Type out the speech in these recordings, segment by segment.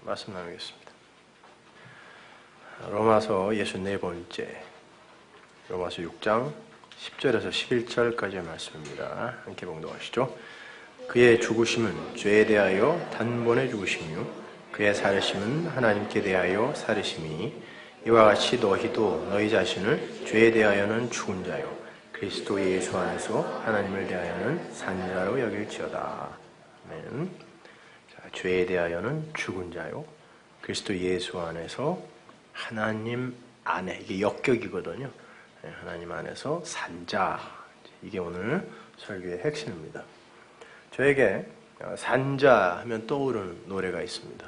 말씀 나누겠습니다. 로마서 64번째, 로마서 6장 10절에서 11절까지의 말씀입니다. 함께 봉독하시죠. 그의 죽으심은 죄에 대하여 단번에 죽으심이요 그의 살으심은 하나님께 대하여 살으심이니 이와 같이 너희도 너희 자신을 죄에 대하여는 죽은 자요 그리스도 예수 안에서 하나님을 대하여는 산 자로 여길지어다. 아멘. 죄에 대하여는 죽은 자요 그리스도 예수 안에서 하나님 안에, 이게 역격이거든요. 하나님 안에서 산 자, 이게 오늘 설교의 핵심입니다. 저에게 산자 하면 떠오르는 노래가 있습니다.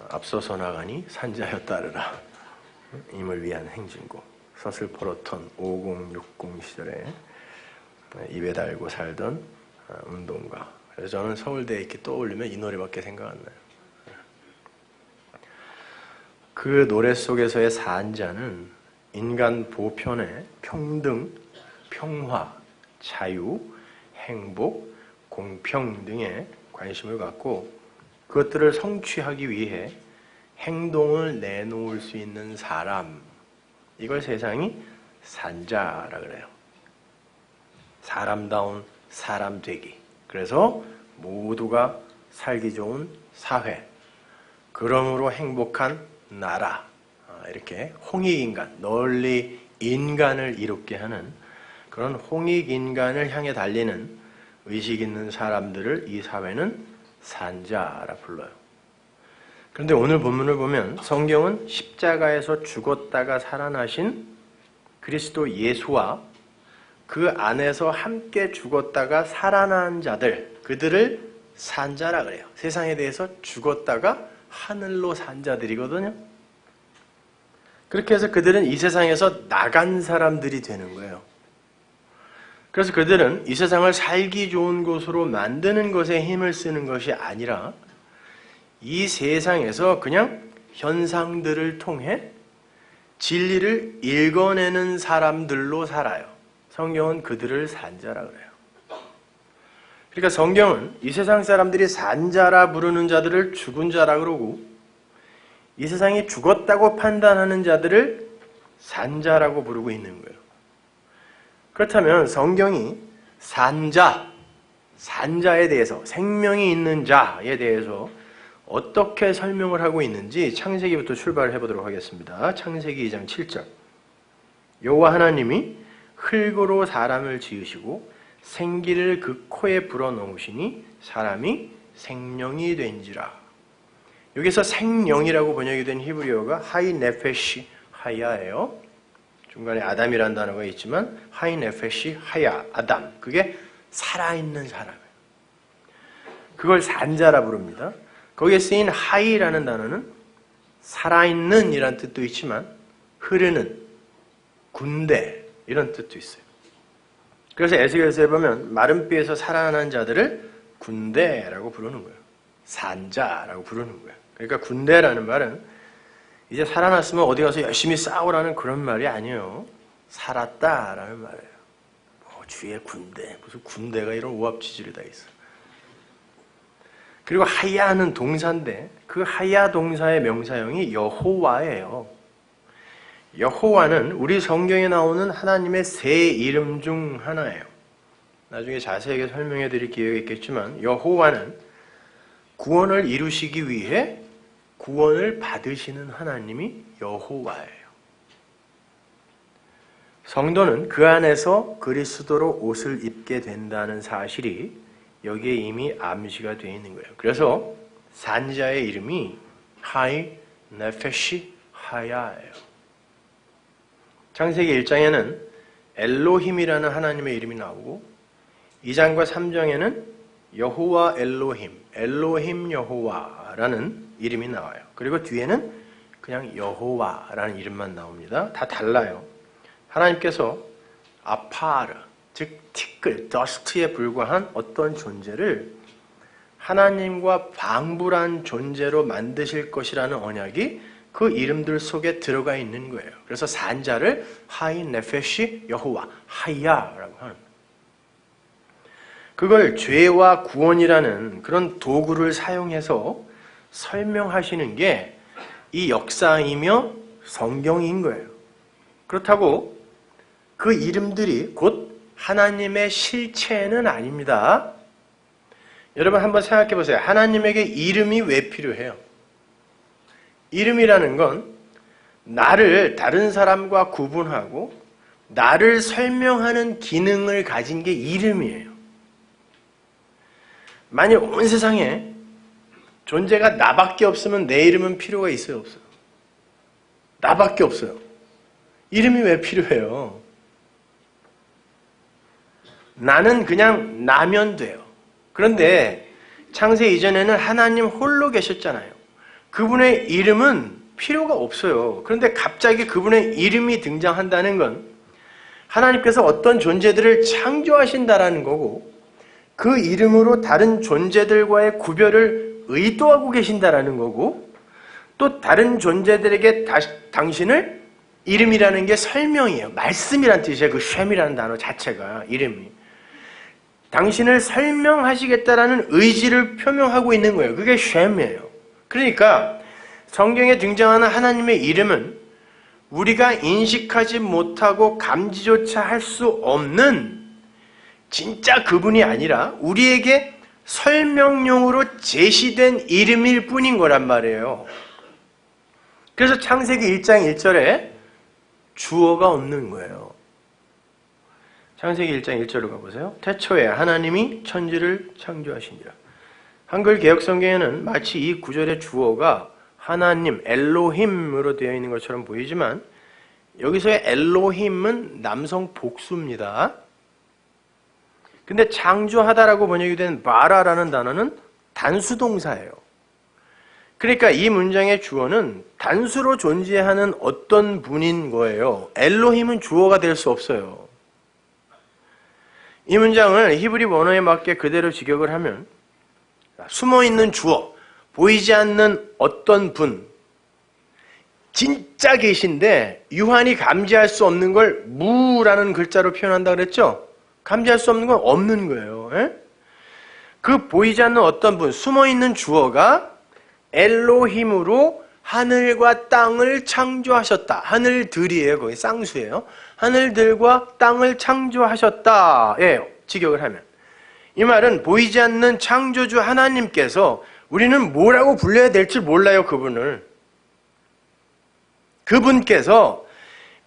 앞서서 나가니 산자여 따르라, 임을 위한 행진곡. 서슬퍼렇던 5060 시절에 입에 달고 살던 운동가. 그래서 저는 서울대에 이렇게 떠올리면 이 노래밖에 생각 안 나요. 그 노래 속에서의 산자는 인간 보편의 평등, 평화, 자유, 행복, 공평 등에 관심을 갖고 그것들을 성취하기 위해 행동을 내놓을 수 있는 사람, 이걸 세상이 산자라 그래요. 사람다운 사람 되기. 그래서 모두가 살기 좋은 사회, 그러므로 행복한 나라, 이렇게 홍익인간, 널리 인간을 이롭게 하는 그런 홍익인간을 향해 달리는 의식 있는 사람들을 이 사회는 산자라 불러요. 그런데 오늘 본문을 보면 성경은 십자가에서 죽었다가 살아나신 그리스도 예수와 그 안에서 함께 죽었다가 살아난 자들, 그들을 산자라 그래요. 세상에 대해서 죽었다가 하늘로 산 자들이거든요. 그렇게 해서 그들은 이 세상에서 나간 사람들이 되는 거예요. 그래서 그들은 이 세상을 살기 좋은 곳으로 만드는 것에 힘을 쓰는 것이 아니라 이 세상에서 그냥 현상들을 통해 진리를 읽어내는 사람들로 살아요. 성경은 그들을 산자라 그래요. 그러니까 성경은 이 세상 사람들이 산자라 부르는 자들을 죽은 자라 그러고 이 세상이 죽었다고 판단하는 자들을 산자라고 부르고 있는 거예요. 그렇다면 성경이 산자에 대해서, 생명이 있는 자에 대해서 어떻게 설명을 하고 있는지 창세기부터 출발을 해보도록 하겠습니다. 창세기 2장 7절. 여호와 하나님이 흙으로 사람을 지으시고 생기를 그 코에 불어넣으시니 사람이 생명이 된지라. 여기서 생명이라고 번역이 된 히브리어가 하이 네페시 하야예요. 중간에 아담이라는 단어가 있지만 하이 네페시 하야, 아담. 그게 살아있는 사람이에요. 그걸 산자라 부릅니다. 거기에 쓰인 하이라는 단어는 살아있는 이란 뜻도 있지만 흐르는, 군대 이런 뜻도 있어요. 그래서 에스겔서에 보면 마른 뼈에서 살아난 자들을 군대라고 부르는 거예요. 산자라고 부르는 거예요. 그러니까 군대라는 말은 이제 살아났으면 어디 가서 열심히 싸우라는 그런 말이 아니에요. 살았다라는 말이에요. 주위에 군대, 무슨 군대가 이런 오합지졸이 다 있어. 그리고 하야는 동사인데 그 하야 동사의 명사형이 여호와예요. 여호와는 우리 성경에 나오는 하나님의 세 이름 중 하나예요. 나중에 자세하게 설명해 드릴 기회가 있겠지만 여호와는 구원을 이루시기 위해 구원을 받으시는 하나님이 여호와예요. 성도는 그 안에서 그리스도로 옷을 입게 된다는 사실이 여기에 이미 암시가 되어 있는 거예요. 그래서 산자의 이름이 하이 네페시 하야예요. 창세기 1장에는 엘로힘이라는 하나님의 이름이 나오고 2장과 3장에는 여호와 엘로힘, 엘로힘 여호와라는 이름이 나와요. 그리고 뒤에는 그냥 여호와라는 이름만 나옵니다. 다 달라요. 하나님께서 아파르, 즉 티끌, 더스트에 불과한 어떤 존재를 하나님과 방불한 존재로 만드실 것이라는 언약이 그 이름들 속에 들어가 있는 거예요. 그래서 산자를 하이 네페시 여호와, 하야라고 하는 거예요. 그걸 죄와 구원이라는 그런 도구를 사용해서 설명하시는 게 이 역사이며 성경인 거예요. 그렇다고 그 이름들이 곧 하나님의 실체는 아닙니다. 여러분 한번 생각해 보세요. 하나님에게 이름이 왜 필요해요? 이름이라는 건 나를 다른 사람과 구분하고 나를 설명하는 기능을 가진 게 이름이에요. 만약 온 세상에 존재가 나밖에 없으면 내 이름은 필요가 있어요, 없어요? 나밖에 없어요. 이름이 왜 필요해요? 나는 그냥 나면 돼요. 그런데 창세 이전에는 하나님 홀로 계셨잖아요. 그분의 이름은 필요가 없어요. 그런데 갑자기 그분의 이름이 등장한다는 건 하나님께서 어떤 존재들을 창조하신다라는 거고 그 이름으로 다른 존재들과의 구별을 의도하고 계신다라는 거고 또 다른 존재들에게 당신을 이름이라는 게 설명이에요. 말씀이란 뜻이에요. 그 쉔이라는 단어 자체가 이름이. 당신을 설명하시겠다라는 의지를 표명하고 있는 거예요. 그게 쉔이에요. 그러니까 성경에 등장하는 하나님의 이름은 우리가 인식하지 못하고 감지조차 할 수 없는 진짜 그분이 아니라 우리에게 설명용으로 제시된 이름일 뿐인 거란 말이에요. 그래서 창세기 1장 1절에 주어가 없는 거예요. 창세기 1장 1절로 가보세요. 태초에 하나님이 천지를 창조하시니라. 한글 개역성경에는 마치 이 구절의 주어가 하나님, 엘로힘으로 되어 있는 것처럼 보이지만 여기서의 엘로힘은 남성 복수입니다. 근데 창조하다라고 번역이 된 바라라는 단어는 단수동사예요. 그러니까 이 문장의 주어는 단수로 존재하는 어떤 분인 거예요. 엘로힘은 주어가 될 수 없어요. 이 문장을 히브리 원어에 맞게 그대로 직역을 하면 숨어있는 주어, 보이지 않는 어떤 분, 진짜 계신데 유한히 감지할 수 없는 걸 무라는 글자로 표현한다 그랬죠? 감지할 수 없는 건 없는 거예요. 그 보이지 않는 어떤 분, 숨어있는 주어가 엘로힘으로 하늘과 땅을 창조하셨다. 하늘들이에요. 거기 쌍수예요. 하늘들과 땅을 창조하셨다. 예, 직역을 하면. 이 말은 보이지 않는 창조주 하나님께서 우리는 뭐라고 불러야 될지 몰라요, 그분을. 그분께서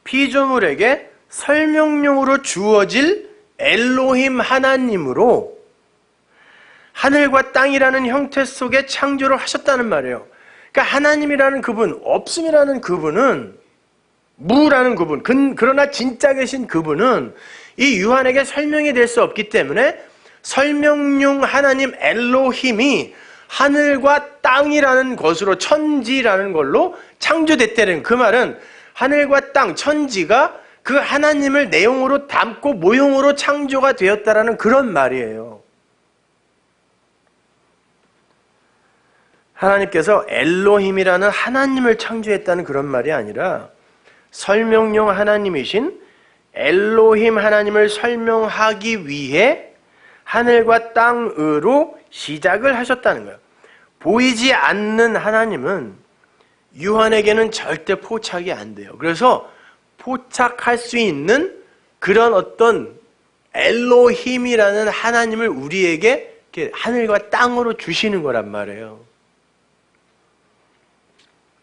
피조물에게 설명용으로 주어질 엘로힘 하나님으로 하늘과 땅이라는 형태 속에 창조를 하셨다는 말이에요. 그러니까 하나님이라는 그분, 없음이라는 그분은 무라는 그분, 그러나 진짜 계신 그분은 이 유한에게 설명이 될 수 없기 때문에 설명용 하나님 엘로힘이 하늘과 땅이라는 것으로 천지라는 걸로 창조됐다는 그 말은 하늘과 땅, 천지가 그 하나님을 내용으로 담고 모형으로 창조가 되었다라는 그런 말이에요. 하나님께서 엘로힘이라는 하나님을 창조했다는 그런 말이 아니라 설명용 하나님이신 엘로힘 하나님을 설명하기 위해 하늘과 땅으로 시작을 하셨다는 거예요. 보이지 않는 하나님은 유한에게는 절대 포착이 안 돼요. 그래서 포착할 수 있는 그런 어떤 엘로힘이라는 하나님을 우리에게 이렇게 하늘과 땅으로 주시는 거란 말이에요.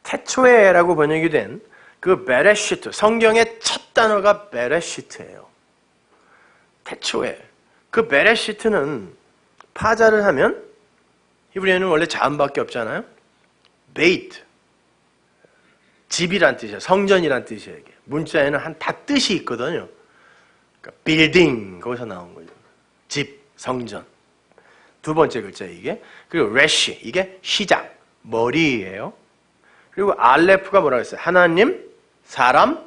태초에라고 번역이 된 그 베레시트, 성경의 첫 단어가 베레시트예요. 태초에. 그 베레시트는 파자를 하면 히브리어는 원래 자음밖에 없잖아요. 베이트, 집이란 뜻이에요. 성전이란 뜻이에요. 이게. 문자에는 다 뜻이 있거든요. 그러니까 빌딩, 거기서 나온 거죠. 집, 성전. 두 번째 글자 이게. 그리고 레시, 이게 시작, 머리예요. 그리고 알레프가 뭐라고 했어요? 하나님, 사람,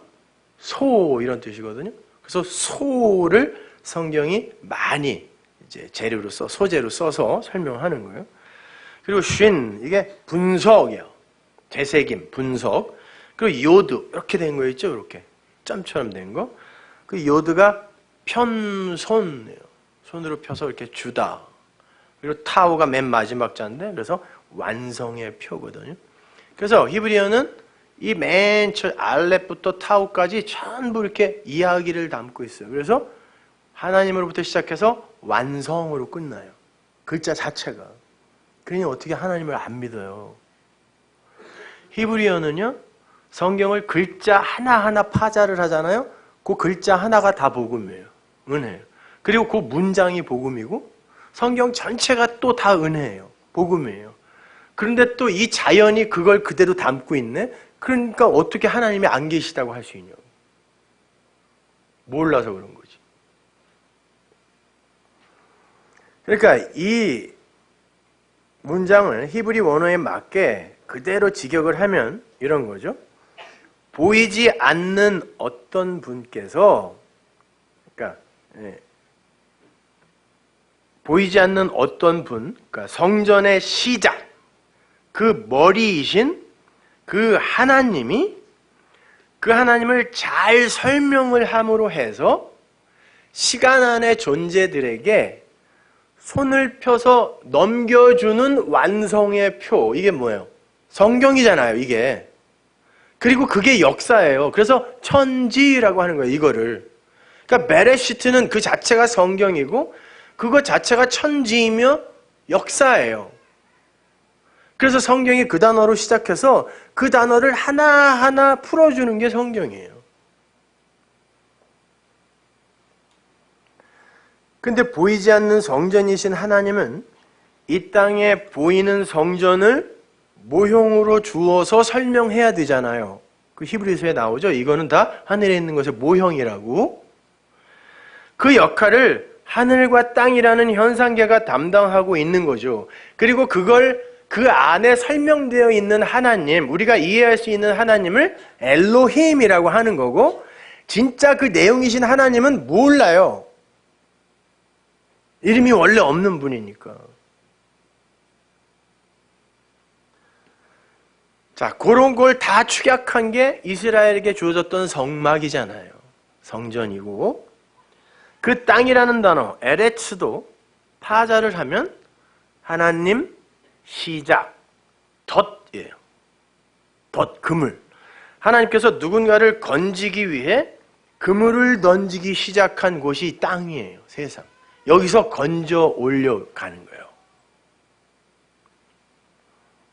소 이런 뜻이거든요. 그래서 소를 성경이 많이 이제 재료로 소재로 써서 설명하는 거예요. 그리고 쉰, 이게 분석이에요. 되새김, 분석. 그리고 요드, 이렇게 된 거 있죠? 이렇게. 점처럼 된 거. 그 요드가 편손이에요. 손으로 펴서 이렇게 주다. 그리고 타오가 맨 마지막 자인데 그래서 완성의 표거든요. 그래서 히브리어는 이 맨 알렙부터 타오까지 전부 이렇게 이야기를 담고 있어요. 그래서 하나님으로부터 시작해서 완성으로 끝나요. 글자 자체가. 그러니 어떻게 하나님을 안 믿어요? 히브리어는요, 성경을 글자 하나하나 파자를 하잖아요. 그 글자 하나가 다 복음이에요. 은혜예요. 그리고 그 문장이 복음이고 성경 전체가 또 다 은혜예요. 복음이에요. 그런데 또 이 자연이 그걸 그대로 담고 있네? 그러니까 어떻게 하나님이 안 계시다고 할 수 있냐고. 몰라서 그런 거지. 그러니까 이 문장을 히브리 원어에 맞게 그대로 직역을 하면 이런 거죠. 보이지 않는 어떤 분께서, 그러니까 보이지 않는 어떤 분, 그러니까 성전의 시작, 그 머리이신 그 하나님이 그 하나님을 잘 설명을 함으로 해서 시간 안의 존재들에게 손을 펴서 넘겨주는 완성의 표. 이게 뭐예요? 성경이잖아요, 이게. 그리고 그게 역사예요. 그래서 천지라고 하는 거예요, 이거를. 그러니까 베레시트는 그 자체가 성경이고 그거 자체가 천지이며 역사예요. 그래서 성경이 그 단어로 시작해서 그 단어를 하나하나 풀어주는 게 성경이에요. 근데 보이지 않는 성전이신 하나님은 이 땅에 보이는 성전을 모형으로 주어서 설명해야 되잖아요. 그 히브리서에 나오죠. 이거는 다 하늘에 있는 것의 모형이라고. 그 역할을 하늘과 땅이라는 현상계가 담당하고 있는 거죠. 그리고 그걸 그 안에 설명되어 있는 하나님, 우리가 이해할 수 있는 하나님을 엘로힘이라고 하는 거고, 진짜 그 내용이신 하나님은 몰라요. 이름이 원래 없는 분이니까. 자, 그런 걸 다 축약한 게 이스라엘에게 주어졌던 성막이잖아요. 성전이고. 그 땅이라는 단어, 에레츠도 파자를 하면 하나님, 시작, 덫이에요. 덫, 그물. 하나님께서 누군가를 건지기 위해 그물을 던지기 시작한 곳이 땅이에요. 세상. 여기서 건져 올려가는 거예요.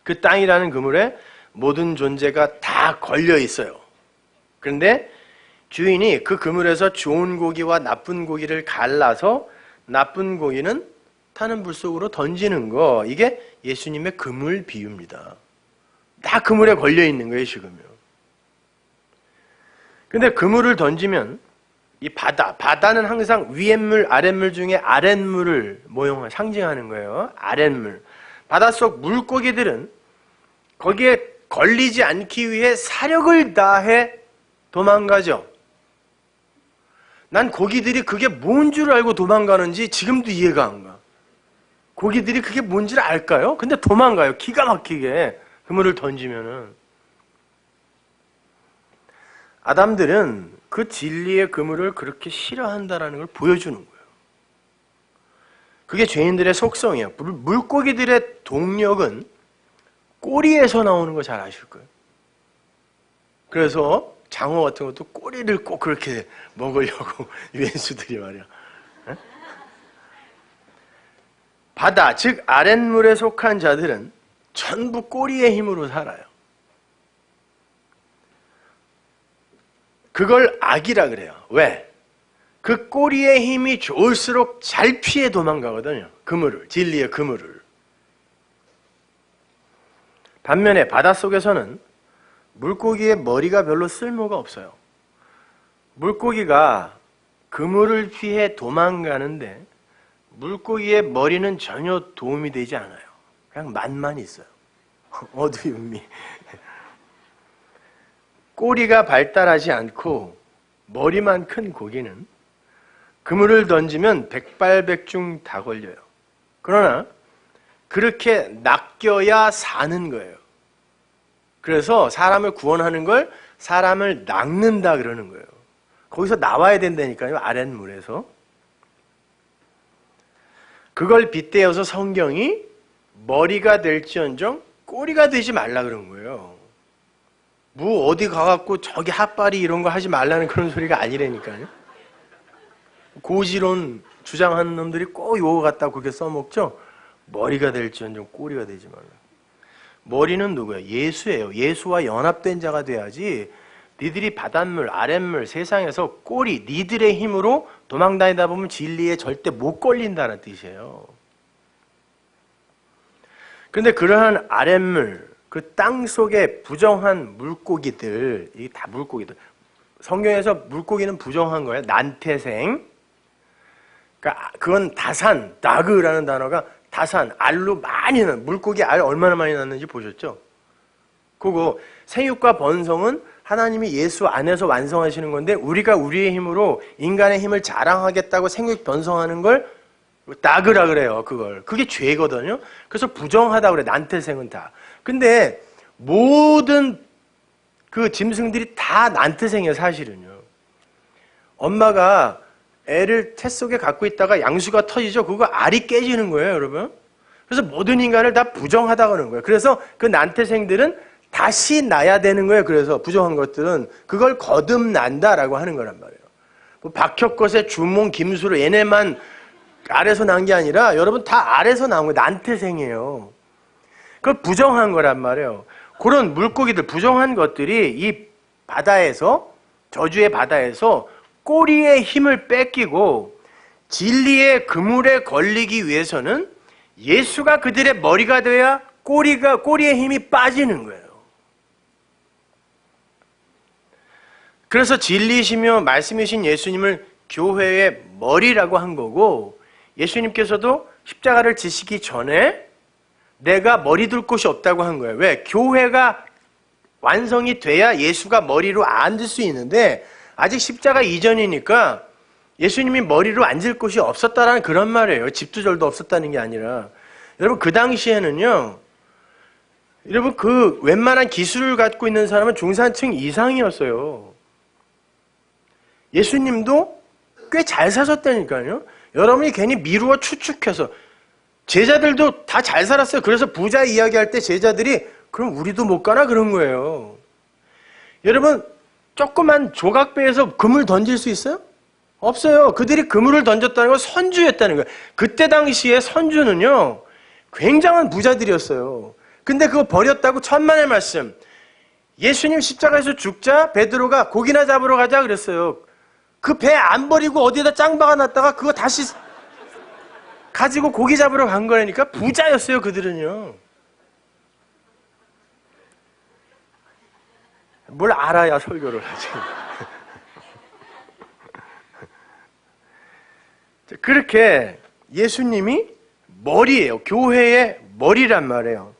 그 땅이라는 그물에 모든 존재가 다 걸려 있어요. 그런데 주인이 그 그물에서 좋은 고기와 나쁜 고기를 갈라서 나쁜 고기는 타는 불 속으로 던지는 거, 이게 예수님의 그물 비유입니다. 다 그물에 걸려 있는 거예요, 지금요. 근데 그물을 던지면 이 바다는 항상 위엔물, 아랫물 중에 아랫물을 상징하는 거예요. 아랫물. 바닷속 물고기들은 거기에 걸리지 않기 위해 사력을 다해 도망가죠. 난 고기들이 그게 뭔 줄 알고 도망가는지 지금도 이해가 안 가. 고기들이 그게 뭔지를 알까요? 근데 도망가요. 기가 막히게. 그물을 던지면은. 아담들은 그 진리의 그물을 그렇게 싫어한다라는 걸 보여주는 거예요. 그게 죄인들의 속성이에요. 물고기들의 동력은 꼬리에서 나오는 거 잘 아실 거예요. 그래서 장어 같은 것도 꼬리를 꼭 그렇게 먹으려고 유엔수들이 말이야. 에? 바다, 즉 아랫물에 속한 자들은 전부 꼬리의 힘으로 살아요. 그걸 악이라 그래요. 왜? 그 꼬리의 힘이 좋을수록 잘 피해 도망가거든요. 그물을, 진리의 그물을. 반면에 바닷속에서는 물고기의 머리가 별로 쓸모가 없어요. 물고기가 그물을 피해 도망가는데 물고기의 머리는 전혀 도움이 되지 않아요. 그냥 맛만 있어요. 어두움이. 꼬리가 발달하지 않고 머리만 큰 고기는 그물을 던지면 백발백중 다 걸려요. 그러나 그렇게 낚여야 사는 거예요. 그래서 사람을 구원하는 걸 사람을 낚는다 그러는 거예요. 거기서 나와야 된다니까요. 아랫물에서. 그걸 빗대어서 성경이 머리가 될지언정 꼬리가 되지 말라 그런 거예요. 뭐 어디 가갖고 저기 핫바리 이런 거 하지 말라는 그런 소리가 아니라니까요. 고지론 주장하는 놈들이 꼭 요거 갖다 그렇게 써먹죠. 머리가 될지언정 꼬리가 되지 말라. 머리는 누구예요? 예수예요. 예수와 연합된 자가 돼야지 니들이 바닷물, 아랫물, 세상에서 꼬리, 니들의 힘으로 도망다니다 보면 진리에 절대 못 걸린다는 뜻이에요. 그런데 그러한 아랫물, 그 땅 속에 부정한 물고기들, 이게 다 물고기들. 성경에서 물고기는 부정한 거예요. 난태생. 그러니까 그건 다산, 다그라는 단어가 다산, 알로 많이 난, 물고기 알 얼마나 많이 났는지 보셨죠? 그거 생육과 번성은 하나님이 예수 안에서 완성하시는 건데 우리가 우리의 힘으로 인간의 힘을 자랑하겠다고 생육 번성하는 걸 다그라 그래요. 그게 죄거든요. 그래서 부정하다 그래. 난태생은 다. 근데 모든 그 짐승들이 다 난태생이에요. 사실은요. 엄마가 애를 태 속에 갖고 있다가 양수가 터지죠. 그거 알이 깨지는 거예요, 여러분. 그래서 모든 인간을 다 부정하다 그러는 거예요. 그래서 그 난태생들은 다시 나야 되는 거예요. 그래서 부정한 것들은 그걸 거듭난다라고 하는 거란 말이에요. 뭐 박혁것의 주몽, 김수로 얘네만 알에서 난 게 아니라 여러분 다 알에서 나온 거예요. 난태생이에요. 그걸 부정한 거란 말이에요. 그런 물고기들, 부정한 것들이 이 바다에서, 저주의 바다에서 꼬리의 힘을 뺏기고 진리의 그물에 걸리기 위해서는 예수가 그들의 머리가 돼야 꼬리의 힘이 빠지는 거예요. 그래서 진리시며 말씀이신 예수님을 교회의 머리라고 한 거고, 예수님께서도 십자가를 지시기 전에 내가 머리 둘 곳이 없다고 한 거예요. 왜? 교회가 완성이 돼야 예수가 머리로 앉을 수 있는데 아직 십자가 이전이니까 예수님이 머리로 앉을 곳이 없었다라는 그런 말이에요. 집두절도 없었다는 게 아니라. 여러분 그 당시에는요, 여러분 그 웬만한 기술을 갖고 있는 사람은 중산층 이상이었어요. 예수님도 꽤 잘 사셨다니까요. 여러분이 괜히 미루어 추측해서, 제자들도 다 잘 살았어요. 그래서 부자 이야기할 때 제자들이 그럼 우리도 못 가나 그런 거예요. 여러분 조그만 조각배에서 그물 던질 수 있어요? 없어요. 그들이 그물을 던졌다는 건 선주였다는 거예요. 그때 당시에 선주는요 굉장한 부자들이었어요. 근데 그거 버렸다고 천만의 말씀. 예수님 십자가에서 죽자 베드로가 고기나 잡으러 가자 그랬어요. 그 배 안 버리고 어디에다 짱 박아놨다가 그거 다시 가지고 고기 잡으러 간 거라니까. 부자였어요 그들은요. 뭘 알아야 설교를 하지. 그렇게 예수님이 머리예요. 교회의 머리란 말이에요.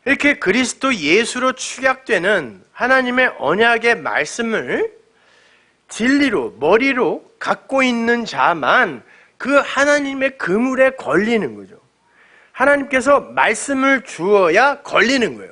이렇게 그리스도 예수로 축약되는 하나님의 언약의 말씀을 진리로, 머리로 갖고 있는 자만 그 하나님의 그물에 걸리는 거죠. 하나님께서 말씀을 주어야 걸리는 거예요.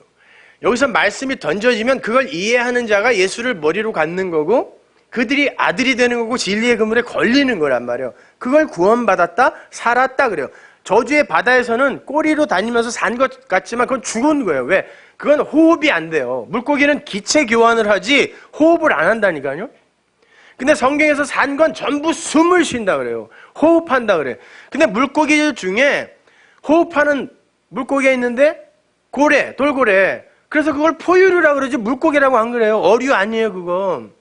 여기서 말씀이 던져지면 그걸 이해하는 자가 예수를 머리로 갖는 거고 그들이 아들이 되는 거고 진리의 그물에 걸리는 거란 말이에요. 그걸 구원받았다, 살았다 그래요. 저주의 바다에서는 꼬리로 다니면서 산 것 같지만 그건 죽은 거예요. 왜? 그건 호흡이 안 돼요. 물고기는 기체 교환을 하지 호흡을 안 한다니까요. 근데 성경에서 산 건 전부 숨을 쉰다 그래요. 호흡한다 그래요. 근데 물고기들 중에 호흡하는 물고기가 있는데 고래, 돌고래. 그래서 그걸 포유류라고 그러지 물고기라고 안 그래요. 어류 아니에요 그건.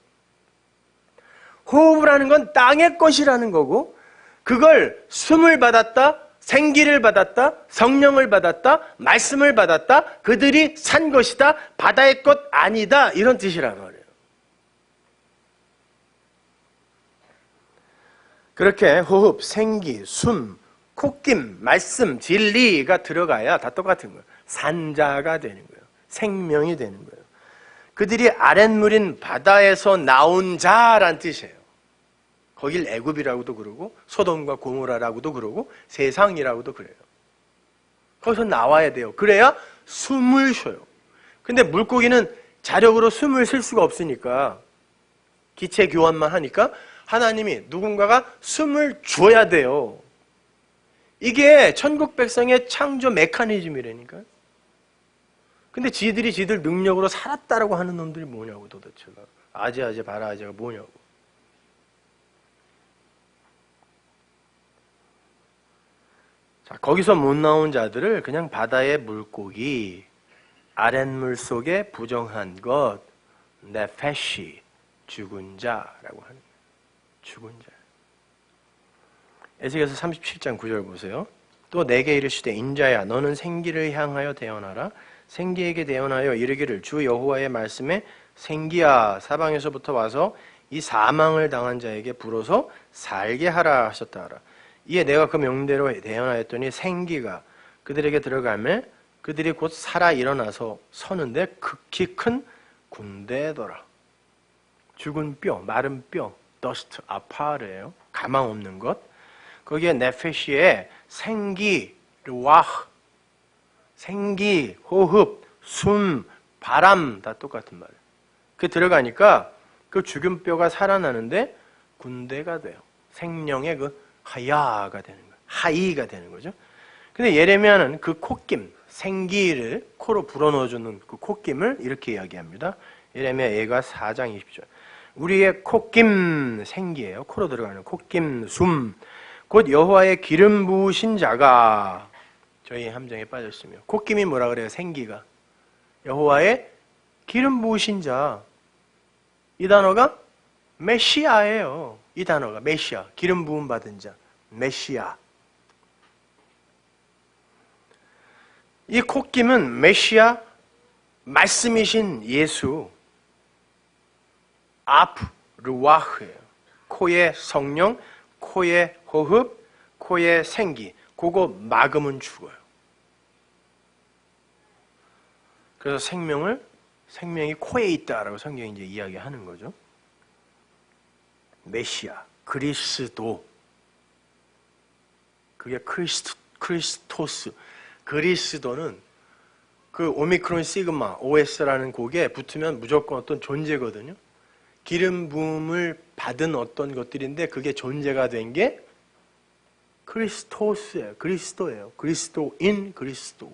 호흡을 하는 건 땅의 것이라는 거고 그걸 숨을 받았다, 생기를 받았다, 성령을 받았다, 말씀을 받았다, 그들이 산 것이다, 바다의 것 아니다 이런 뜻이란 말이에요. 그렇게 호흡, 생기, 숨, 콧김, 말씀, 진리가 들어가야 다 똑같은 거예요. 산자가 되는 거예요. 생명이 되는 거예요. 그들이 아랫물인 바다에서 나온 자란 뜻이에요. 거길 애굽이라고도 그러고 소돔과 고모라라고도 그러고 세상이라고도 그래요. 거기서 나와야 돼요. 그래야 숨을 쉬어요. 근데 물고기는 자력으로 숨을 쉴 수가 없으니까 기체 교환만 하니까 하나님이 누군가가 숨을 줘야 돼요. 이게 천국 백성의 창조 메커니즘이라니까. 근데 지들 능력으로 살았다라고 하는 놈들이 뭐냐고 도대체가. 아재 바라아재가 뭐냐고. 자, 거기서 못 나온 자들을 그냥 바다의 물고기, 아랫물 속에 부정한 것, 네페시, 죽은 자라고 하는 거예요. 죽은 자. 에스겔서 37장 9절 보세요. 또 내게 이르시되 인자야 너는 생기를 향하여 대언하라. 생기에게 대언하여 이르기를 주 여호와의 말씀에 생기야 사방에서부터 와서 이 사망을 당한 자에게 불어서 살게 하라 하셨다 하라. 이에 내가 그 명대로 대언하였더니 생기가 그들에게 들어가매 그들이 곧 살아 일어나서 서는데 극히 큰 군대더라. 죽은 뼈, 마른 뼈, 더스트, 아파르예요. 가망 없는 것. 거기에 네페시에 생기, 르와흐, 생기, 호흡, 숨, 바람 다 똑같은 말이에요. 그 들어가니까 그 죽은 뼈가 살아나는데 군대가 돼요. 생명의 그 하야가 되는 거예요. 하이가 되는 거죠. 근데 예레미야는 그 콧김, 생기를 코로 불어넣어주는 그 콧김을 이렇게 이야기합니다. 예레미야 예가 4장 20절. 우리의 콧김 생기예요. 코로 들어가는 콧김 숨. 곧 여호와의 기름 부으신 자가 저희 함정에 빠졌으며. 콧김이 뭐라 그래요? 생기가. 여호와의 기름 부으신 자. 이 단어가 메시아예요. 이 단어가 메시아, 기름 부음 받은 자, 메시아. 이 콧김은 메시아, 말씀이신 예수, 아프, 르와흐예요. 코의 성령, 코의 호흡, 코의 생기. 그거 막으면 죽어요. 그래서 생명이 코에 있다라고 성경이 이제 이야기하는 거죠. 메시아, 그리스도. 그게 크리스토스. 그리스도는 그 오미크론 시그마, OS라는 곡에 붙으면 무조건 어떤 존재거든요. 기름 부음을 받은 어떤 것들인데 그게 존재가 된 게 크리스토스예요. 그리스도예요. 그리스도인 그리스도.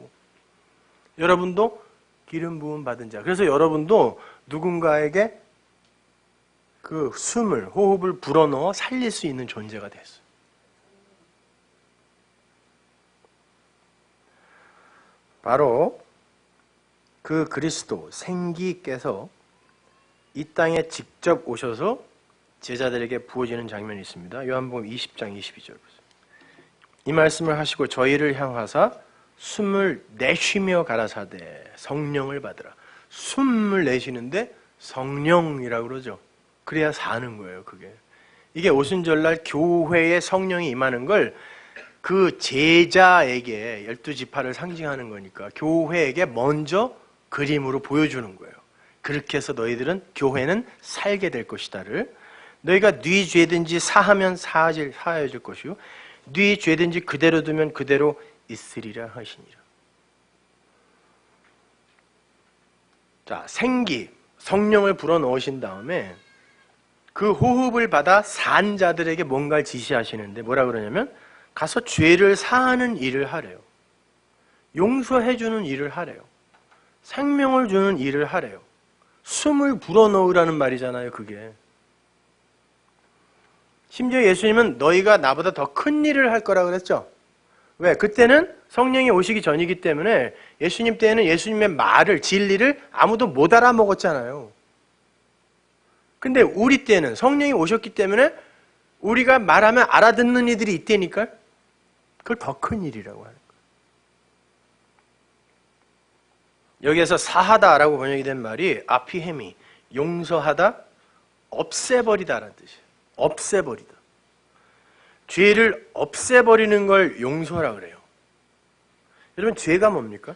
여러분도 기름 부음 받은 자. 그래서 여러분도 누군가에게 그 숨을, 호흡을 불어넣어 살릴 수 있는 존재가 됐어요. 바로 그 그리스도, 생기께서 이 땅에 직접 오셔서 제자들에게 부어지는 장면이 있습니다. 요한복음 20장 22절 보세요. 이 말씀을 하시고 저희를 향하사 숨을 내쉬며 가라사대 성령을 받으라. 숨을 내쉬는데 성령이라고 그러죠. 그래야 사는 거예요, 그게. 이게 오순절날 교회에 성령이 임하는 걸 그 제자에게 12지파를 상징하는 거니까 교회에게 먼저 그림으로 보여주는 거예요. 그렇게 해서 너희들은 교회는 살게 될 것이다를 너희가 네 죄든지 사하면 사하여질 것이요 네 죄든지 그대로 두면 그대로 있으리라 하시니라. 자, 생기, 성령을 불어넣으신 다음에 그 호흡을 받아 산 자들에게 뭔가를 지시하시는데 뭐라 그러냐면 가서 죄를 사하는 일을 하래요. 용서해주는 일을 하래요. 생명을 주는 일을 하래요. 숨을 불어넣으라는 말이잖아요, 그게. 심지어 예수님은 너희가 나보다 더 큰 일을 할 거라 그랬죠. 왜? 그때는 성령이 오시기 전이기 때문에 예수님 때에는 예수님의 말을, 진리를 아무도 못 알아먹었잖아요. 근데 우리 때는 성령이 오셨기 때문에 우리가 말하면 알아듣는 이들이 있다니까 그걸 더 큰 일이라고 하는 거예요. 여기에서 사하다라고 번역이 된 말이 아피헤미, 용서하다, 없애버리다라는 뜻이에요. 없애버리다. 죄를 없애버리는 걸 용서라 그래요. 여러분, 죄가 뭡니까?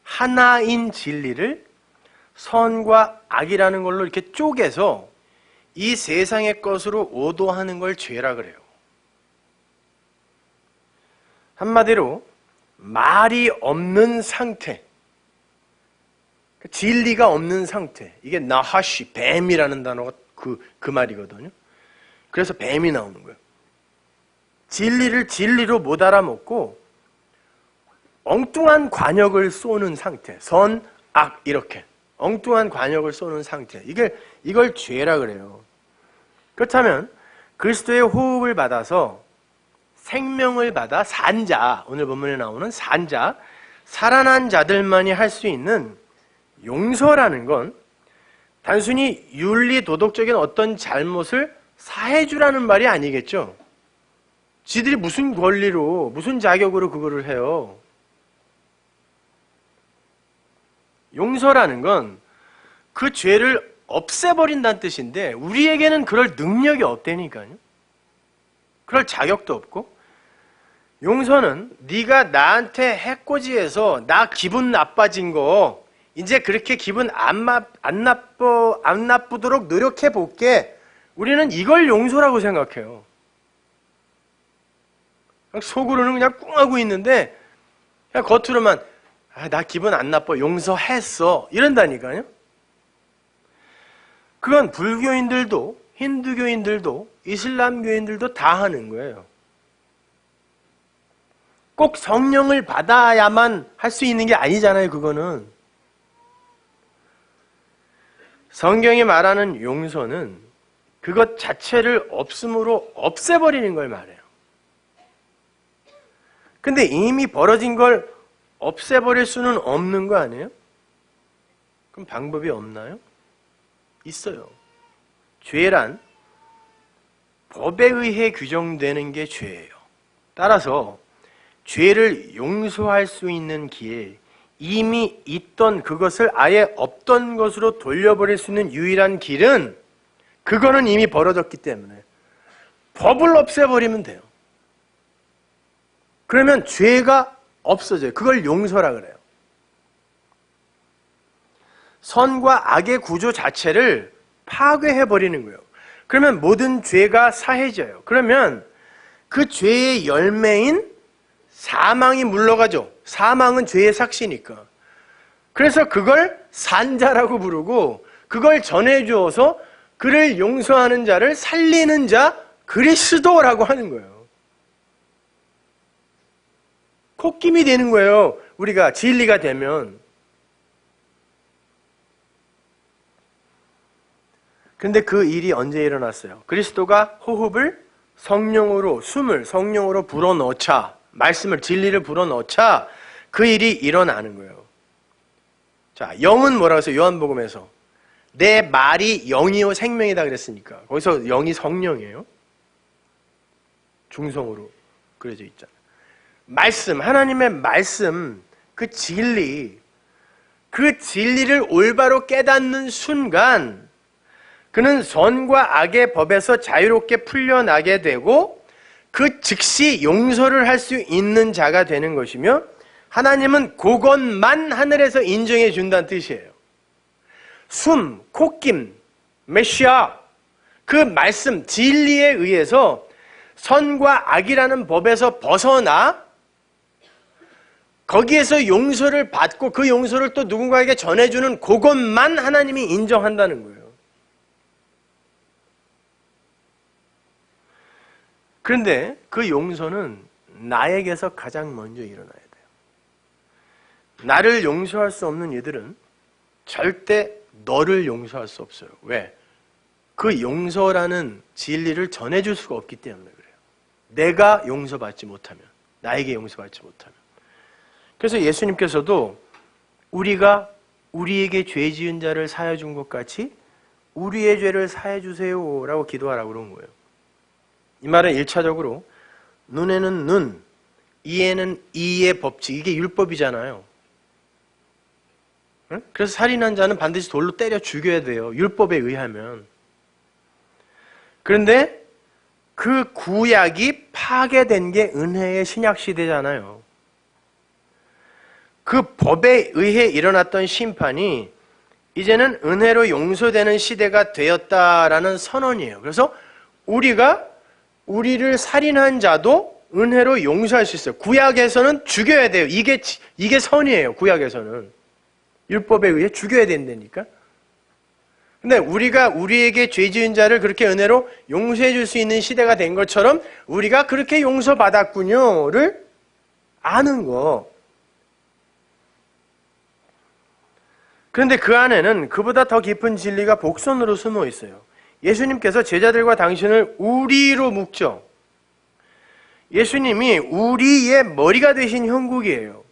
하나인 진리를 선과 악이라는 걸로 이렇게 쪼개서 이 세상의 것으로 오도하는 걸 죄라 그래요. 한마디로 말이 없는 상태, 진리가 없는 상태. 이게 나하시, 뱀이라는 단어가 그 말이거든요. 그래서 뱀이 나오는 거예요. 진리를 진리로 못 알아먹고 엉뚱한 관역을 쏘는 상태. 선, 악 이렇게 엉뚱한 관역을 쏘는 상태. 이걸 죄라 그래요. 그렇다면 그리스도의 호흡을 받아서 생명을 받아 산 자, 오늘 본문에 나오는 산 자, 살아난 자들만이 할 수 있는 용서라는 건 단순히 윤리 도덕적인 어떤 잘못을 사해주라는 말이 아니겠죠. 지들이 무슨 권리로, 무슨 자격으로 그거를 해요. 용서라는 건 그 죄를 없애버린다는 뜻인데 우리에게는 그럴 능력이 없다니까요. 그럴 자격도 없고. 용서는 네가 나한테 해코지해서 나 기분 나빠진 거 이제 그렇게 기분 안 나쁘도록 노력해 볼게. 우리는 이걸 용서라고 생각해요. 속으로는 그냥 꿍하고 있는데 그냥 겉으로만 나 기분 안 나빠 용서했어 이런다니까요. 그건 불교인들도 힌두교인들도 이슬람교인들도 다 하는 거예요. 꼭 성령을 받아야만 할 수 있는 게 아니잖아요. 그거는 성경이 말하는 용서는 그것 자체를 없음으로 없애버리는 걸 말해요. 근데 이미 벌어진 걸 없애버릴 수는 없는 거 아니에요? 그럼 방법이 없나요? 있어요. 죄란 법에 의해 규정되는 게 죄예요. 따라서 죄를 용서할 수 있는 길, 이미 있던 그것을 아예 없던 것으로 돌려버릴 수 있는 유일한 길은 그거는 이미 벌어졌기 때문에 법을 없애버리면 돼요. 그러면 죄가 없어져요. 그걸 용서라 그래요. 선과 악의 구조 자체를 파괴해버리는 거예요. 그러면 모든 죄가 사해져요. 그러면 그 죄의 열매인 사망이 물러가죠. 사망은 죄의 삭시니까. 그래서 그걸 산자라고 부르고 그걸 전해주어서 그를 용서하는 자를 살리는 자 그리스도라고 하는 거예요. 콧김이 되는 거예요. 우리가 진리가 되면. 근데 그 일이 언제 일어났어요? 그리스도가 호흡을 성령으로, 숨을 성령으로 불어넣자, 말씀을, 진리를 불어넣자 그 일이 일어나는 거예요. 자, 영은 뭐라고 했어요? 요한복음에서 내 말이 영이요 생명이다 그랬으니까 거기서 영이 성령이에요. 중성으로 그려져 있잖아요. 말씀, 하나님의 말씀, 그 진리, 그 진리를 올바로 깨닫는 순간 그는 선과 악의 법에서 자유롭게 풀려나게 되고 그 즉시 용서를 할 수 있는 자가 되는 것이며 하나님은 그것만 하늘에서 인정해 준다는 뜻이에요. 숨, 콧김, 메시아, 그 말씀, 진리에 의해서 선과 악이라는 법에서 벗어나 거기에서 용서를 받고 그 용서를 또 누군가에게 전해주는 그것만 하나님이 인정한다는 거예요. 그런데 그 용서는 나에게서 가장 먼저 일어나야 돼요. 나를 용서할 수 없는 이들은 절대 너를 용서할 수 없어요. 왜? 그 용서라는 진리를 전해줄 수가 없기 때문에 그래요. 내가 용서받지 못하면, 나에게 용서받지 못하면. 그래서 예수님께서도 우리가 우리에게 죄 지은 자를 사해 준 것 같이 우리의 죄를 사해 주세요 라고 기도하라고 그런 거예요. 이 말은 1차적으로 눈에는 눈, 이에는 이의 법칙, 이게 율법이잖아요. 그래서 살인한 자는 반드시 돌로 때려 죽여야 돼요. 율법에 의하면. 그런데 그 구약이 파괴된 게 은혜의 신약 시대잖아요. 그 법에 의해 일어났던 심판이 이제는 은혜로 용서되는 시대가 되었다라는 선언이에요. 그래서 우리가 우리를 살인한 자도 은혜로 용서할 수 있어요. 구약에서는 죽여야 돼요. 이게 선이에요. 구약에서는. 율법에 의해 죽여야 된다니까. 근데 우리가 우리에게 죄 지은 자를 그렇게 은혜로 용서해 줄 수 있는 시대가 된 것처럼 우리가 그렇게 용서받았군요를 아는 거. 그런데 그 안에는 그보다 더 깊은 진리가 복선으로 숨어 있어요. 예수님께서 제자들과 당신을 우리로 묶죠. 예수님이 우리의 머리가 되신 형국이에요.